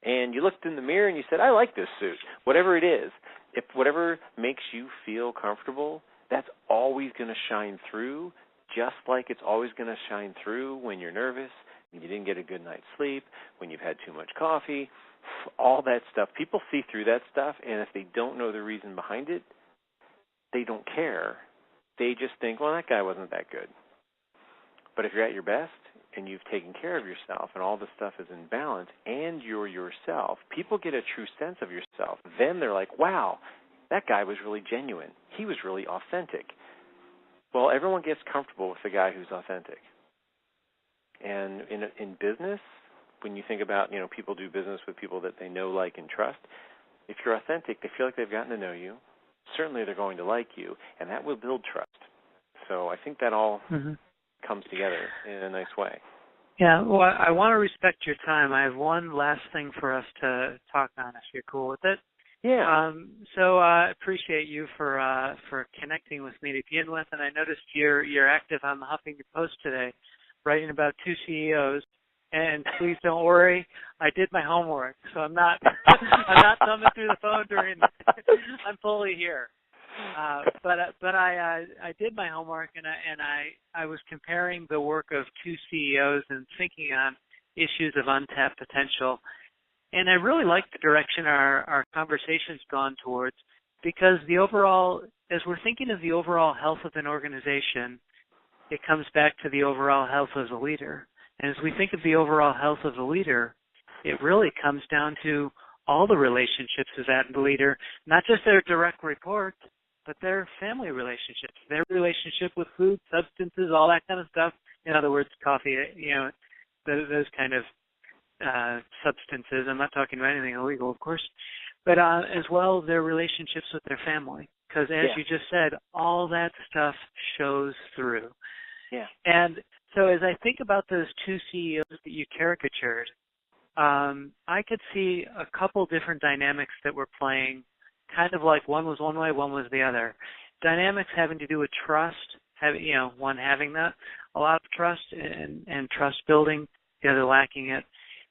and you looked in the mirror and you said, I like this suit, whatever it is, if whatever makes you feel comfortable, that's always going to shine through, just like it's always going to shine through when you're nervous, when you didn't get a good night's sleep, when you've had too much coffee, all that stuff. People see through that stuff, and if they don't know the reason behind it, they don't care. They just think, well, that guy wasn't that good. But if you're at your best and you've taken care of yourself and all the stuff is in balance and you're yourself, people get a true sense of yourself. Then they're like, wow, that guy was really genuine. He was really authentic. Well, everyone gets comfortable with the guy who's authentic. And in business, when you think about, people do business with people that they know, like, and trust, if you're authentic, they feel like they've gotten to know you. Certainly they're going to like you, and that will build trust. So I think that all comes together in a nice way. Yeah, well, I want to respect your time. I have one last thing for us to talk on, if you're cool with it. Yeah. So I appreciate you for connecting with me to begin with, and I noticed you're active on the Huffington Post today, writing about two CEOs. And please don't worry, I did my homework, so I'm not thumbing through the phone during. I'm fully here. But I did my homework, and I was comparing the work of two CEOs and thinking on issues of untapped potential. And I really like the direction our conversation's gone towards, because the overall, as we're thinking of the overall health of an organization, it comes back to the overall health of the leader. And as we think of the overall health of the leader, it really comes down to all the relationships of that leader, not just their direct reports, but their family relationships, their relationship with food, substances, all that kind of stuff. In other words, coffee, those kind of substances. I'm not talking about anything illegal, of course, but as well their relationships with their family. Because as you just said, all that stuff shows through. Yeah. And so as I think about those two CEOs that you caricatured, I could see a couple different dynamics that were playing, kind of like one was one way, one was the other. Dynamics having to do with trust, one having that, a lot of trust and trust building, the other lacking it.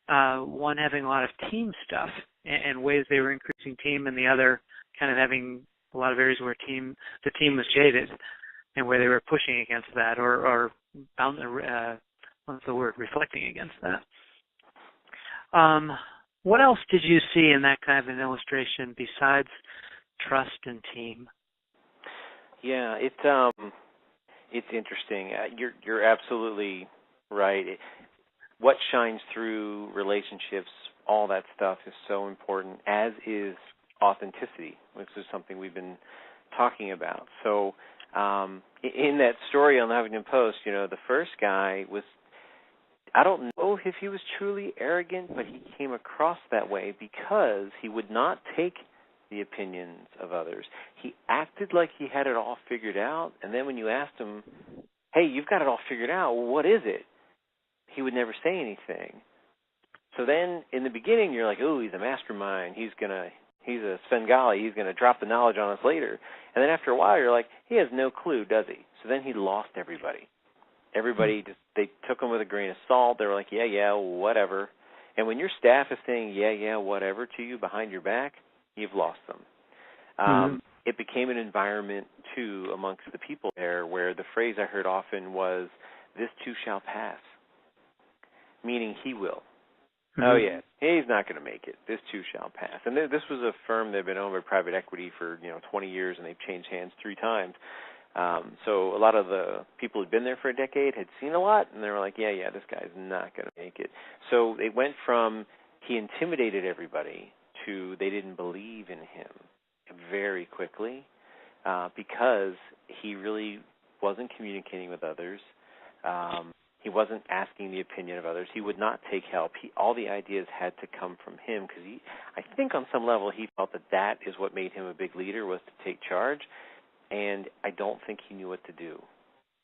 One having a lot of team stuff and ways they were increasing team, and the other kind of having a lot of areas where the team was jaded and where they were pushing against that or reflecting against that. What else did you see in that kind of an illustration besides trust and team? Yeah, it's interesting. You're absolutely right. What shines through relationships, all that stuff is so important, as is authenticity, which is something we've been talking about. So in that story on the Huffington Post, the first guy was, I don't know if he was truly arrogant, but he came across that way because he would not take the opinions of others. He acted like he had it all figured out, and then when you asked him, hey, you've got it all figured out, well, what is it? He would never say anything. So then in the beginning you're like, oh, he's a mastermind. He's a Svengali. He's going to drop the knowledge on us later. And then after a while you're like, he has no clue, does he? So then he lost everybody. Everybody, they took him with a grain of salt. They were like, yeah, whatever. And when your staff is saying, yeah, whatever to you behind your back, you've lost them. It became an environment, too, amongst the people there where the phrase I heard often was, this too shall pass, meaning he will. Oh, yeah, he's not going to make it. This too shall pass. And this was a firm that had been owned by private equity for 20 years, and they've changed hands 3 times. So a lot of the people who'd been there for a decade had seen a lot, and they were like, yeah, this guy's not going to make it. So they went from he intimidated everybody to they didn't believe in him very quickly because he really wasn't communicating with others. He wasn't asking the opinion of others. He would not take help. All the ideas had to come from him because I think on some level he felt that is what made him a big leader, was to take charge, and I don't think he knew what to do.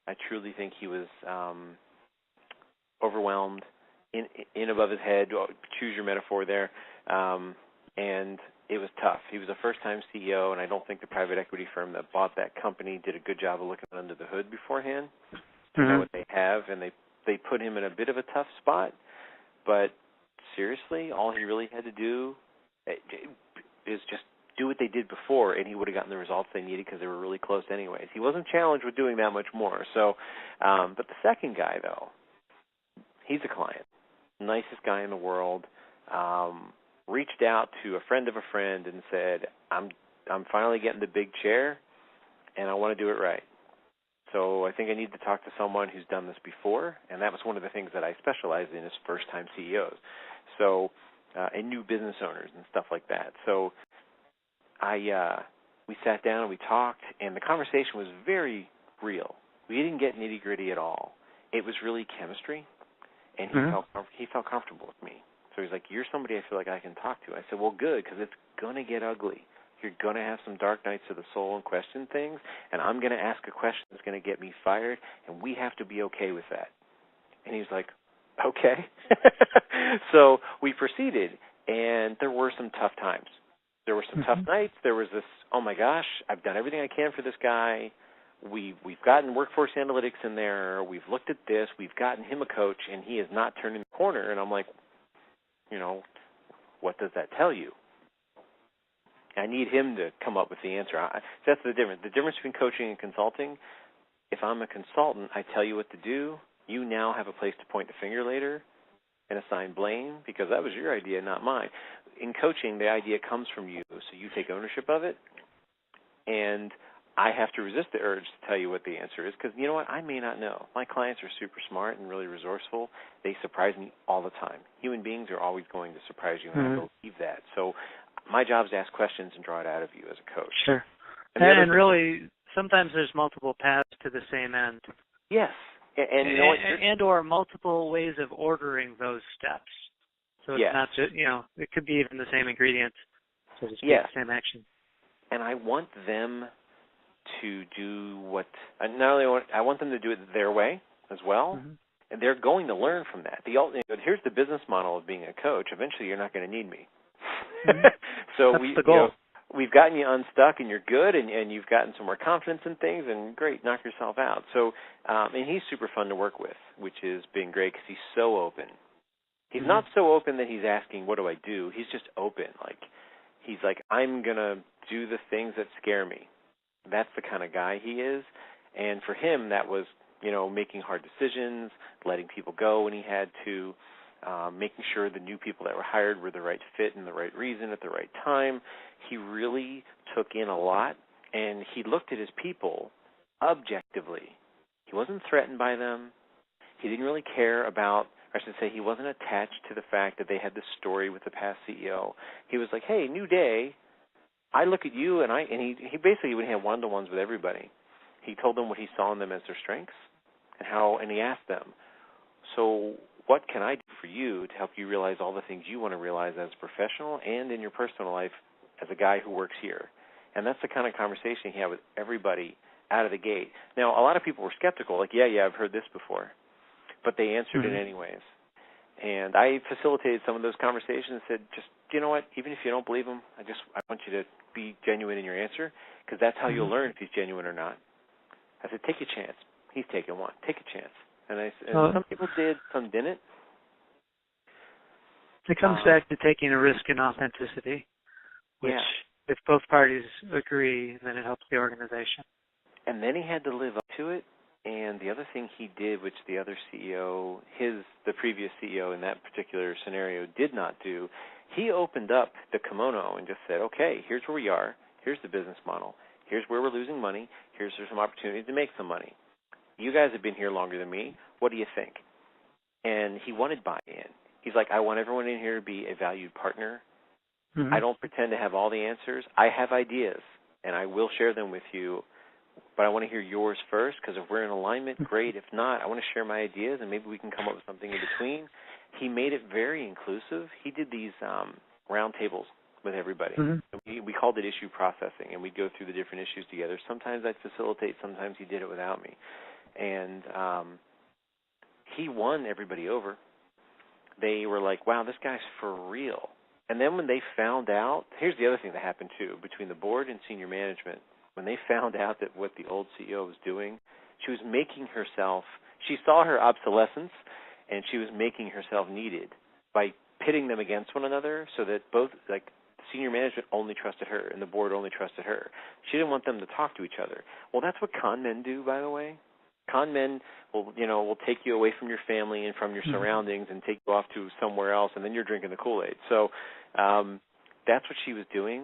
I truly think he was overwhelmed, in above his head, choose your metaphor there, and it was tough. He was a first-time CEO, and I don't think the private equity firm that bought that company did a good job of looking under the hood beforehand to know what they have, and they put him in a bit of a tough spot. But seriously, all he really had to do is just do what they did before, and he would have gotten the results they needed because they were really close anyways. He wasn't challenged with doing that much more. So, but the second guy, though, he's a client, nicest guy in the world, reached out to a friend of a friend and said, I'm finally getting the big chair, and I want to do it right. So I think I need to talk to someone who's done this before, and that was one of the things that I specialized in is first-time CEOs, so and new business owners and stuff like that. So we sat down and we talked, and the conversation was very real. We didn't get nitty-gritty at all. It was really chemistry, and he felt comfortable with me. So he's like, you're somebody I feel like I can talk to. I said, well, good, because it's going to get ugly. You're going to have some dark nights of the soul and question things, and I'm going to ask a question that's going to get me fired, and we have to be okay with that. And he was like, okay. So we proceeded, and there were some tough times. There were some tough nights. There was this, oh, my gosh, I've done everything I can for this guy. We've gotten workforce analytics in there. We've looked at this. We've gotten him a coach, and he is not turning the corner. And I'm like, what does that tell you? I need him to come up with the answer. That's the difference. The difference between coaching and consulting, if I'm a consultant, I tell you what to do. You now have a place to point the finger later and assign blame because that was your idea, not mine. In coaching, the idea comes from you, so you take ownership of it, and I have to resist the urge to tell you what the answer is because, you know what, I may not know. My clients are super smart and really resourceful. They surprise me all the time. Human beings are always going to surprise you, and I believe that. So my job is to ask questions and draw it out of you as a coach. Sure. And really, sometimes there's multiple paths to the same end. Yes. And you know what? And or multiple ways of ordering those steps. So it's not just, it could be even the same ingredients, so to speak, the same action. And I want them to do I want them to do it their way as well, and they're going to learn from that. Here's the business model of being a coach. Eventually, you're not going to need me. So that's the goal. We've gotten you unstuck, and you're good, and you've gotten some more confidence in things, and great, knock yourself out. So, and he's super fun to work with, which has been great because he's so open. He's not so open that he's asking, what do I do? He's just open. He's like, I'm going to do the things that scare me. That's the kind of guy he is. And for him, that was, making hard decisions, letting people go when he had to, making sure the new people that were hired were the right fit and the right reason at the right time. He really took in a lot, and he looked at his people objectively. He wasn't threatened by them. He didn't really care about, I should say, he wasn't attached to the fact that they had this story with the past CEO. He was like, hey, new day. I look at you, and he basically would have one-to-ones with everybody. He told them what he saw in them as their strengths, and he asked them, so what can I do for you to help you realize all the things you want to realize as a professional and in your personal life as a guy who works here? And that's the kind of conversation he had with everybody out of the gate. Now, a lot of people were skeptical, like, yeah, I've heard this before, but they answered it anyways. And I facilitated some of those conversations and said, just, you know what, even if you don't believe him, I want you to be genuine in your answer because that's how you'll learn if he's genuine or not. I said, take a chance. He's taking one. Take a chance. And some people did, some didn't. It comes back to taking a risk in authenticity, which if both parties agree, then it helps the organization. And then he had to live up to it. And the other thing he did, which the other CEO, the previous CEO in that particular scenario did not do, he opened up the kimono and just said, okay, here's where we are. Here's the business model. Here's where we're losing money. Here's some opportunities to make some money. You guys have been here longer than me. What do you think? And he wanted buy-in. He's like, I want everyone in here to be a valued partner. I don't pretend to have all the answers. I have ideas, and I will share them with you, but I want to hear yours first, because if we're in alignment, great. If not, I want to share my ideas, and maybe we can come up with something in between. He made it very inclusive. He did these round tables with everybody. Mm-hmm. We called it issue processing, and we'd go through the different issues together. Sometimes I'd facilitate, sometimes he did it without me. And he won everybody over. They were like, wow, this guy's for real. And then when they found out, here's the other thing that happened too, between the board and senior management, when they found out that what the old CEO was doing, she was making herself, she saw her obsolescence, and she was making herself needed by pitting them against one another, so that both, like, senior management only trusted her and the board only trusted her. She didn't want them to talk to each other. Well, that's what con men do, by the way. Con men will take you away from your family and from your surroundings and take you off to somewhere else, and then you're drinking the Kool-Aid. So that's what she was doing.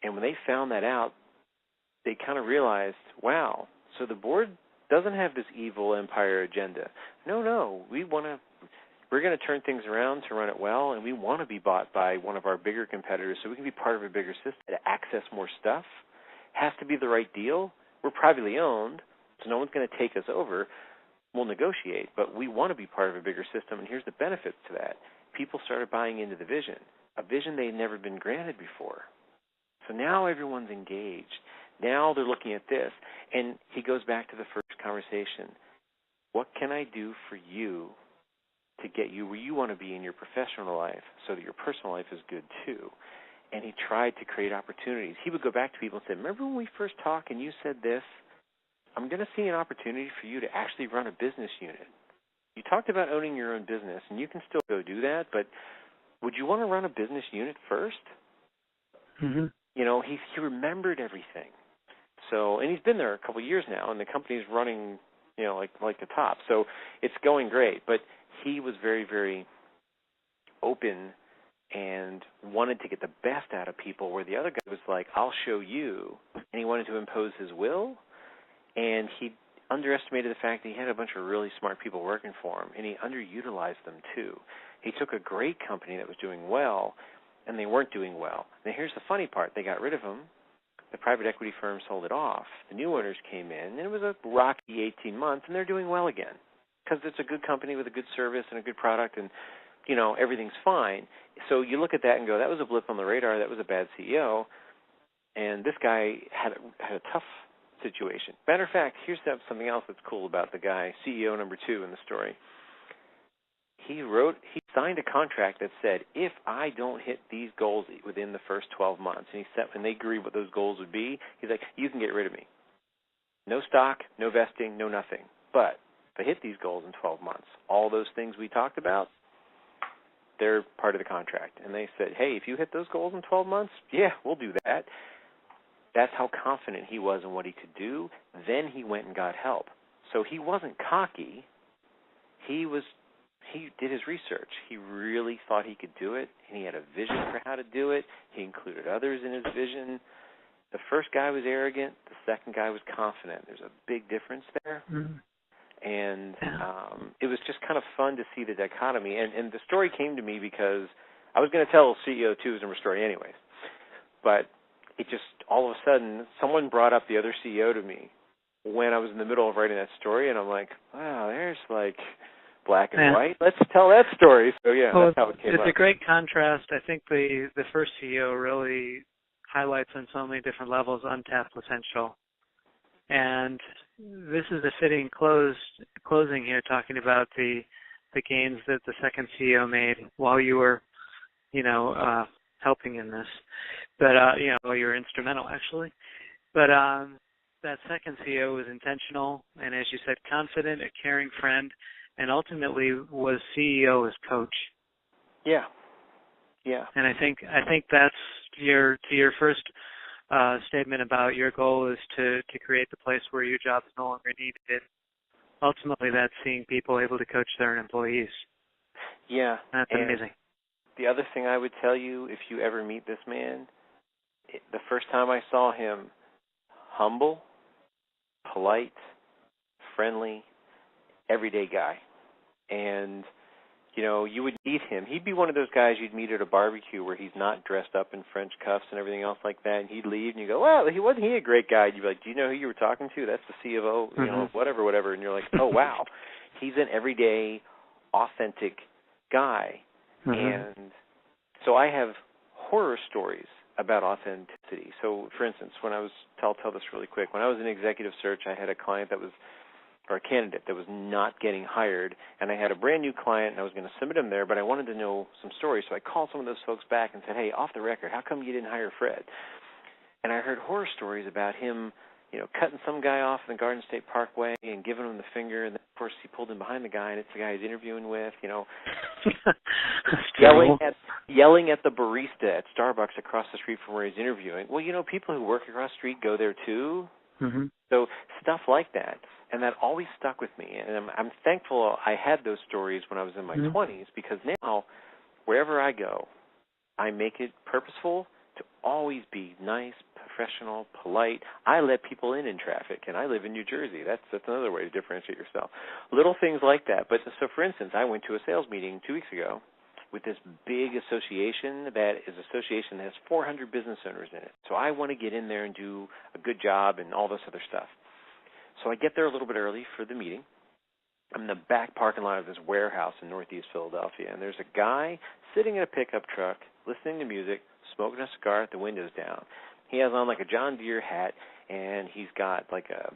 And when they found that out, they kind of realized, wow, so the board doesn't have this evil empire agenda. No, we're going to turn things around to run it well, and we want to be bought by one of our bigger competitors so we can be part of a bigger system to access more stuff. Has to be the right deal. We're privately owned, so no one's going to take us over. We'll negotiate, but we want to be part of a bigger system, and here's the benefits to that. People started buying into the vision, a vision they'd never been granted before. So now everyone's engaged. Now they're looking at this, and he goes back to the first conversation. What can I do for you to get you where you want to be in your professional life so that your personal life is good too? And he tried to create opportunities. He would go back to people and say, remember when we first talked and you said this? I'm going to see an opportunity for you to actually run a business unit. You talked about owning your own business, and you can still go do that, but would you want to run a business unit first? Mm-hmm. He remembered everything. So, and he's been there a couple of years now, and the company's running, like the top. So it's going great. But he was very, very open and wanted to get the best out of people, where the other guy was like, I'll show you. And he wanted to impose his will. And he underestimated the fact that he had a bunch of really smart people working for him, and he underutilized them too. He took a great company that was doing well, and they weren't doing well. Now here's the funny part. They got rid of him. The private equity firm sold it off. The new owners came in, and it was a rocky 18 months, and they're doing well again because it's a good company with a good service and a good product, and, everything's fine. So you look at that and go, that was a blip on the radar. That was a bad CEO, and this guy had a tough situation. Matter of fact, here's something else that's cool about the guy, CEO number 2 in the story. He signed a contract that said, if I don't hit these goals within the first 12 months, and they agreed what those goals would be, he's like, you can get rid of me. No stock, no vesting, no nothing. But if I hit these goals in 12 months, all those things we talked about, they're part of the contract. And they said, hey, if you hit those goals in 12 months, yeah, we'll do that. That's how confident he was in what he could do. Then he went and got help. So he wasn't cocky. He did his research. He really thought he could do it, and he had a vision for how to do it. He included others in his vision. The first guy was arrogant. The second guy was confident. There's a big difference there. Mm-hmm. And it was just kind of fun to see the dichotomy. And the story came to me because I was going to tell CEO 2's number story anyways. But it just, all of a sudden, someone brought up the other CEO to me when I was in the middle of writing that story, and I'm like, wow, there's like black and white. Let's tell that story. So, yeah, that's how it came up. It's a great contrast. I think the first CEO really highlights on so many different levels untapped potential. And this is a fitting closing here, talking about the gains that the second CEO made while you were, helping in this. But, you were instrumental, actually. But that second CEO was intentional and, as you said, confident, a caring friend, and ultimately was CEO as coach. Yeah. And I think that's to your first statement about your goal is to create the place where your job is no longer needed. Ultimately, that's seeing people able to coach their employees. Yeah. That's amazing. The other thing I would tell you, if you ever meet this man, the first time I saw him, humble, polite, friendly, everyday guy. And, you would meet him. He'd be one of those guys you'd meet at a barbecue where he's not dressed up in French cuffs and everything else like that, and he'd leave, and you go, well, wasn't he a great guy? And you'd be like, do you know who you were talking to? That's the C of O, whatever. And you're like, oh, wow. He's an everyday, authentic guy. And so I have horror stories about authenticity. So, for instance, I'll tell this really quick. When I was in executive search, I had a client or a candidate that was not getting hired, and I had a brand new client, and I was going to submit him there, but I wanted to know some stories, so I called some of those folks back and said, hey, off the record, how come you didn't hire Fred? And I heard horror stories about him, cutting some guy off in the Garden State Parkway and giving him the finger, and then, of course, he pulled him behind the guy, and it's the guy he's interviewing with, yelling at the barista at Starbucks across the street from where he's interviewing. Well, people who work across the street go there too. So stuff like that. And that always stuck with me. And I'm thankful I had those stories when I was in my 20s, because now, wherever I go, I make it purposeful to always be nice, professional, polite. I let people in traffic, and I live in New Jersey. That's another way to differentiate yourself. Little things like that. But so, for instance, I went to a sales meeting 2 weeks ago with this big association that has 400 business owners in it. So I want to get in there and do a good job and all this other stuff. So I get there a little bit early for the meeting. I'm in the back parking lot of this warehouse in Northeast Philadelphia, and there's a guy sitting in a pickup truck listening to music, smoking a cigar with the windows down. He has on like a John Deere hat, and he's got like a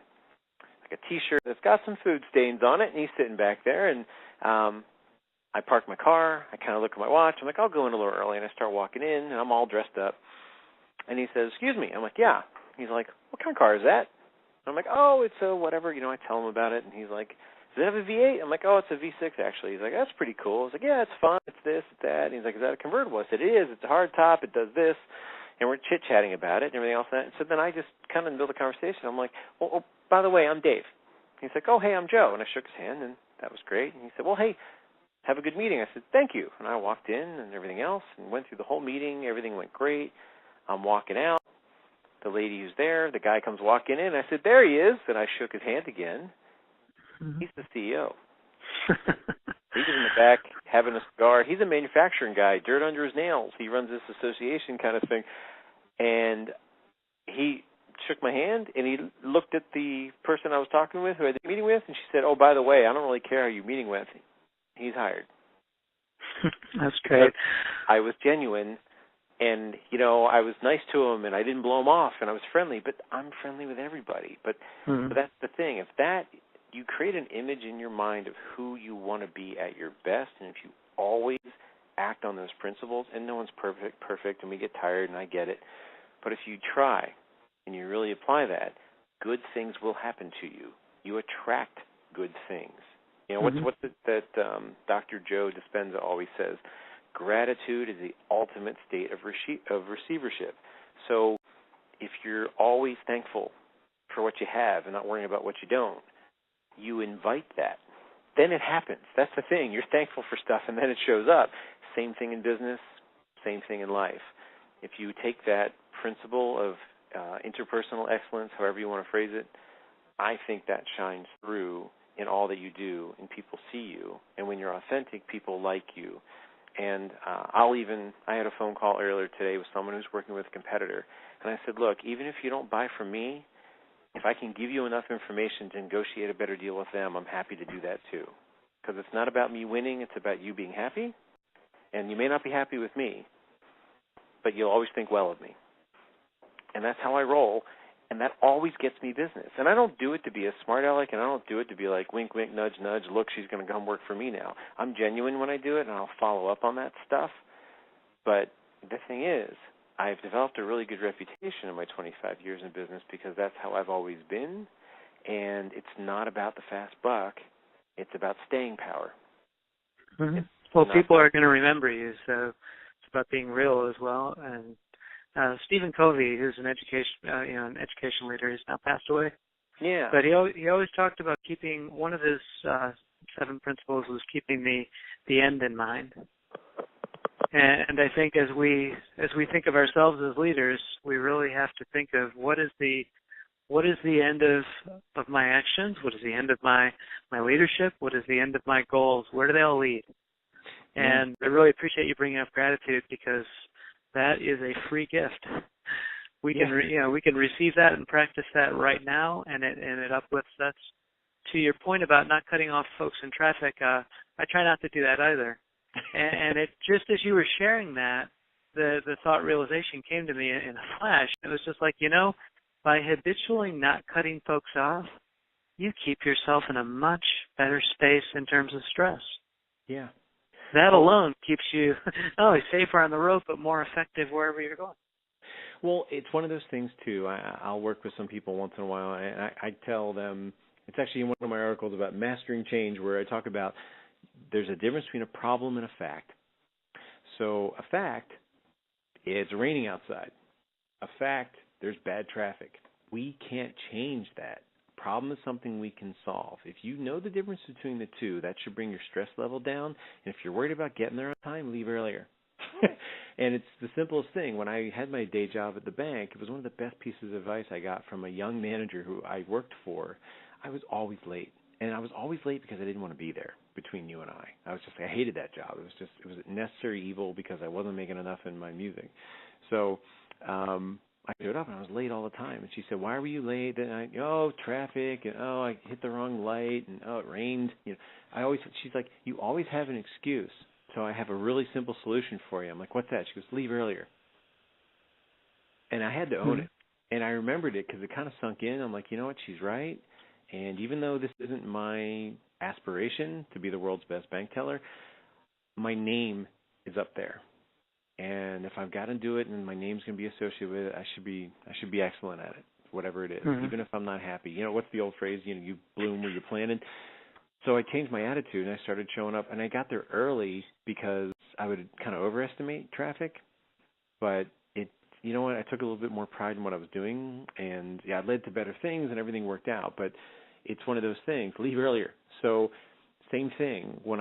T-shirt that's got some food stains on it, and he's sitting back there. And I park my car. I kind of look at my watch. I'm like, I'll go in a little early, and I start walking in, and I'm all dressed up. And he says, excuse me. I'm like, yeah. He's like, what kind of car is that? I'm like, oh, it's a whatever. I tell him about it, and he's like, does it have a V8? I'm like, oh, it's a V6, actually. He's like, that's pretty cool. I was like, yeah, it's fun. It's this, it's that. And he's like, is that a convertible? I said, it is. It's a hard top. It does this. And we're chit-chatting about it and everything else. And so then I just kind of built a conversation. I'm like, well, by the way, I'm Dave. He's like, oh, hey, I'm Joe. And I shook his hand, and that was great. And he said, well, hey, have a good meeting. I said, thank you. And I walked in and everything else and went through the whole meeting. Everything went great. I'm walking out. The lady who's there, the guy comes walking in. I said, there he is. And I shook his hand again. He's the CEO. He's in the back having a cigar. He's a manufacturing guy, dirt under his nails. He runs this association kind of thing. And he shook my hand, and he looked at the person I was talking with, who I had the meeting with, and she said, oh, by the way, I don't really care who you're meeting with. He's hired. That's great. I was genuine. And, I was nice to him, and I didn't blow him off, and I was friendly, but I'm friendly with everybody. But that's the thing. If you create an image in your mind of who you want to be at your best, and if you always act on those principles, and no one's perfect, and we get tired, and I get it, but if you try and you really apply that, good things will happen to you. You attract good things. What's it that Dr. Joe Dispenza always says? Gratitude is the ultimate state of receivership. So if you're always thankful for what you have and not worrying about what you don't, you invite that. Then it happens. That's the thing. You're thankful for stuff, and then it shows up. Same thing in business, same thing in life. If you take that principle of interpersonal excellence, however you want to phrase it, I think that shines through in all that you do, and people see you. And when you're authentic, people like you. And I had a phone call earlier today with someone who's working with a competitor, and I said, look, even if you don't buy from me, if I can give you enough information to negotiate a better deal with them, I'm happy to do that too. Because it's not about me winning, it's about you being happy. And you may not be happy with me, but you'll always think well of me. And that's how I roll, and that always gets me business. And I don't do it to be a smart aleck, and I don't do it to be like wink, wink, nudge, nudge, look, she's going to come work for me now. I'm genuine when I do it, and I'll follow up on that stuff. But the thing is, I've developed a really good reputation in my 25 years in business because that's how I've always been, and it's not about the fast buck. It's about staying power. Well, people are going to remember you, so it's about being real as well. And Stephen Covey, who's an education leader, he's now passed away. Yeah. But he always talked about keeping, one of his 7 principles was keeping the end in mind. And I think as we think of ourselves as leaders, we really have to think of what is the end of my actions, what is the end of my leadership, what is the end of my goals, where do they all lead? And I really appreciate you bringing up gratitude, because that is a free gift. We can, we can receive that and practice that right now, and it uplifts us. To your point about not cutting off folks in traffic, I try not to do that either. And it just as you were sharing that, the thought realization came to me in a flash. It was just like, by habitually not cutting folks off, you keep yourself in a much better space in terms of stress. Yeah. That alone keeps you not only safer on the road, but more effective wherever you're going. Well, it's one of those things, too. I'll work with some people once in a while, and I tell them, it's actually in one of my articles about mastering change, where I talk about there's a difference between a problem and a fact. So a fact, it's raining outside. A fact, there's bad traffic. We can't change that. Problem is something we can solve. If you know the difference between the two, that should bring your stress level down. And if you're worried about getting there on time, leave earlier. And it's the simplest thing. When I had my day job at the bank, it was one of the best pieces of advice I got from a young manager who I worked for. I was always late. And I was always late because I didn't want to be there, between you and I. I hated that job. It was a necessary evil because I wasn't making enough in my music. So I showed up and I was late all the time. And she said, "Why were you late?" And traffic, and I hit the wrong light, and it rained. She's like, "You always have an excuse. So I have a really simple solution for you." I'm like, "What's that?" She goes, "Leave earlier." And I had to own it. And I remembered it because it kind of sunk in. I'm like, you know what? She's right. And even though this isn't my aspiration to be the world's best bank teller, my name is up there. And if I've got to do it and my name's going to be associated with it, I should be excellent at it, whatever it is, even if I'm not happy. What's the old phrase? You bloom where you're planted. So I changed my attitude, and I started showing up. And I got there early because I would kind of overestimate traffic. But you know what? I took a little bit more pride in what I was doing. And, it led to better things, and everything worked out. But it's one of those things. Leave earlier. So same thing. When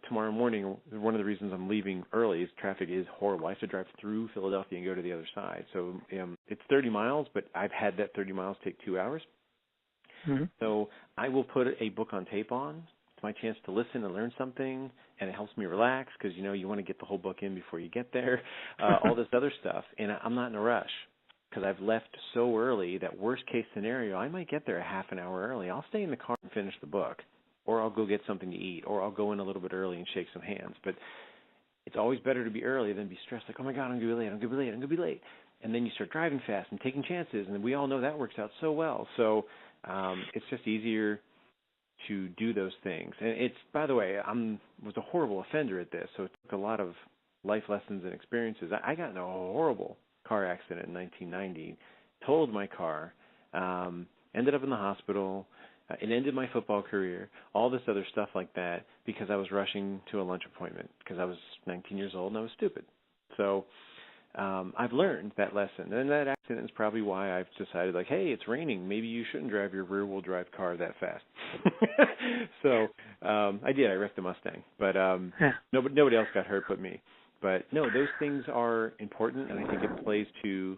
tomorrow morning, one of the reasons I'm leaving early is traffic is horrible. I have to drive through Philadelphia and go to the other side. So it's 30 miles, but I've had that 30 miles take 2 hours. So I will put a book on tape on. It's my chance to listen and learn something, and it helps me relax because, you want to get the whole book in before you get there, all this other stuff. And I'm not in a rush because I've left so early that worst-case scenario, I might get there a half an hour early. I'll stay in the car and finish the book, or I'll go get something to eat, or I'll go in a little bit early and shake some hands. But it's always better to be early than be stressed like, oh, my God, I'm going to be late. And then you start driving fast and taking chances, and we all know that works out so well. So it's just easier to do those things. And it's, by the way, was a horrible offender at this, so it took a lot of life lessons and experiences. I got in a horrible car accident in 1990, totaled my car, ended up in the hospital. It ended my football career, all this other stuff like that, because I was rushing to a lunch appointment because I was 19 years old and I was stupid. So I've learned that lesson, and that accident is probably why I've decided, like, hey, it's raining. Maybe you shouldn't drive your rear-wheel drive car that fast. So I did. I wrecked a Mustang, but nobody else got hurt but me. But no, those things are important, and I think it plays to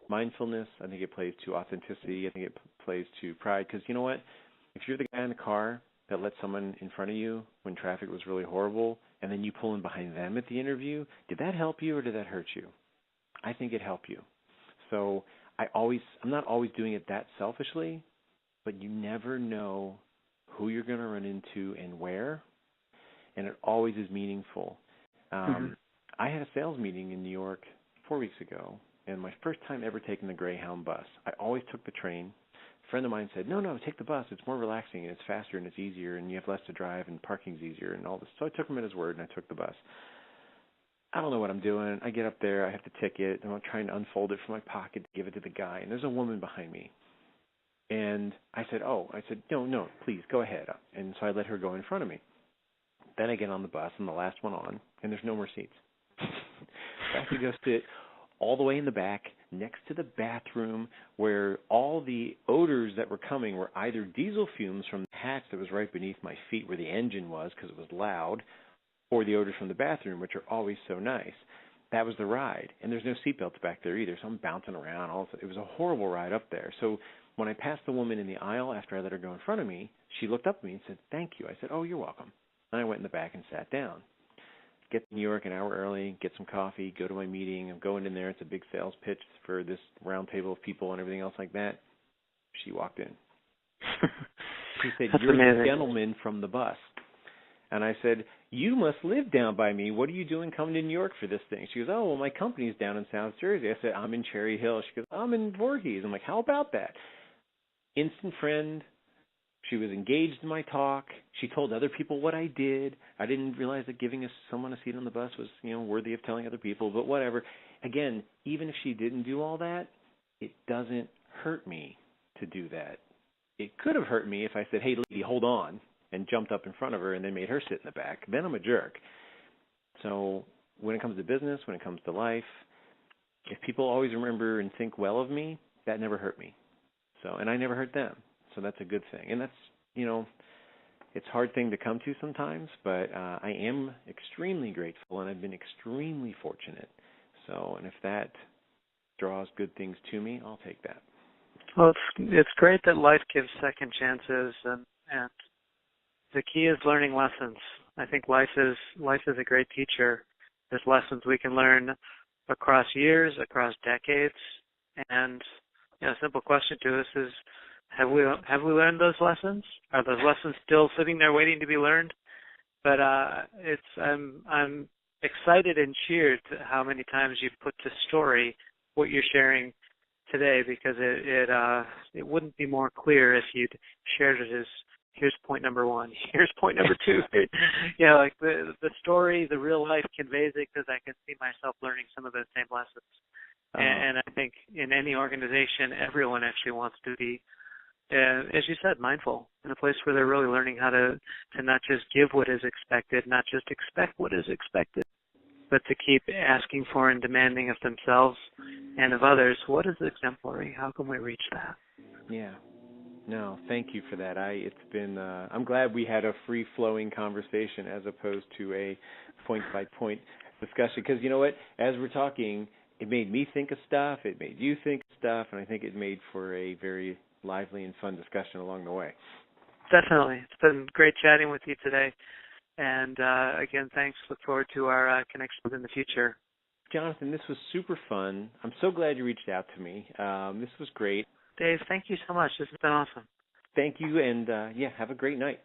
mindfulness. I think it plays to authenticity. I think it plays to pride, because you know what? If you're the guy in the car that let someone in front of you when traffic was really horrible, and then you pull in behind them at the interview, did that help you or did that hurt you? I think it helped you. So I'm not always doing it that selfishly, but you never know who you're going to run into and where, and it always is meaningful. I had a sales meeting in New York 4 weeks ago, and my first time ever taking the Greyhound bus. I always took the train. A friend of mine said, no, take the bus. It's more relaxing, and it's faster, and it's easier, and you have less to drive, and parking's easier, and all this. So I took him at his word, and I took the bus. I don't know what I'm doing. I get up there. I have the ticket, and I'm trying to unfold it from my pocket to give it to the guy, and there's a woman behind me. And I said, no, please, go ahead. And so I let her go in front of me. Then I get on the bus, I'm the last one on, and there's no more seats. I have to go sit all the way in the back next to the bathroom where all the odors that were coming were either diesel fumes from the hatch that was right beneath my feet where the engine was because it was loud, or the odors from the bathroom, which are always so nice. That was the ride. And there's no seatbelts back there either, so I'm bouncing around. It was a horrible ride up there. So when I passed the woman in the aisle after I let her go in front of me, she looked up at me and said, thank you. I said, oh, you're welcome. And I went in the back and sat down. get to New York an hour early, get some coffee, go to my meeting. I'm going in there. It's a big sales pitch for this round table of people and everything else like that. She walked in. She said, That's "You're amazing. the gentleman from the bus." And I said, "You must live down by me. What are you doing coming to New York for this thing?" She goes, "Oh, well, my company's down in South Jersey." I said, "I'm in Cherry Hill." She goes, "I'm in Voorhees." I'm like, "How about that?" Instant friend. She was engaged in my talk. She told other people what I did. I didn't realize that giving someone a seat on the bus was, worthy of telling other people, but whatever. Again, even if she didn't do all that, it doesn't hurt me to do that. It could have hurt me if I said, "Hey, lady, hold on," and jumped up in front of her and then made her sit in the back. Then I'm a jerk. So when it comes to business, when it comes to life, if people always remember and think well of me, that never hurt me. So, and I never hurt them. So that's a good thing. And that's, it's a hard thing to come to sometimes, but I am extremely grateful and I've been extremely fortunate. So, and if that draws good things to me, I'll take that. Well, it's great that life gives second chances, and the key is learning lessons. I think life is a great teacher. There's lessons we can learn across years, across decades, and a simple question to us is, have we learned those lessons? Are those lessons still sitting there waiting to be learned? But I'm excited and cheered how many times you've put to story what you're sharing today, because it wouldn't be more clear if you'd shared it as, here's point number one, here's point number two. Like the story, the real life conveys it, because I can see myself learning some of those same lessons. And I think in any organization, everyone actually wants to be, as you said, mindful, in a place where they're really learning how to not just give what is expected, not just expect what is expected, but to keep asking for and demanding of themselves and of others, what is exemplary? How can we reach that? Yeah. No, thank you for that. I'm glad we had a free-flowing conversation as opposed to a point-by-point discussion, because you know what? As we're talking, it made me think of stuff, it made you think of stuff, and I think it made for a very lively and fun discussion along the way. Definitely. It's been great chatting with you today. And again, thanks. Look forward to our connections in the future. Jonathan, this was super fun. I'm so glad you reached out to me. This was great. Dave, thank you so much. This has been awesome. Thank you, and have a great night.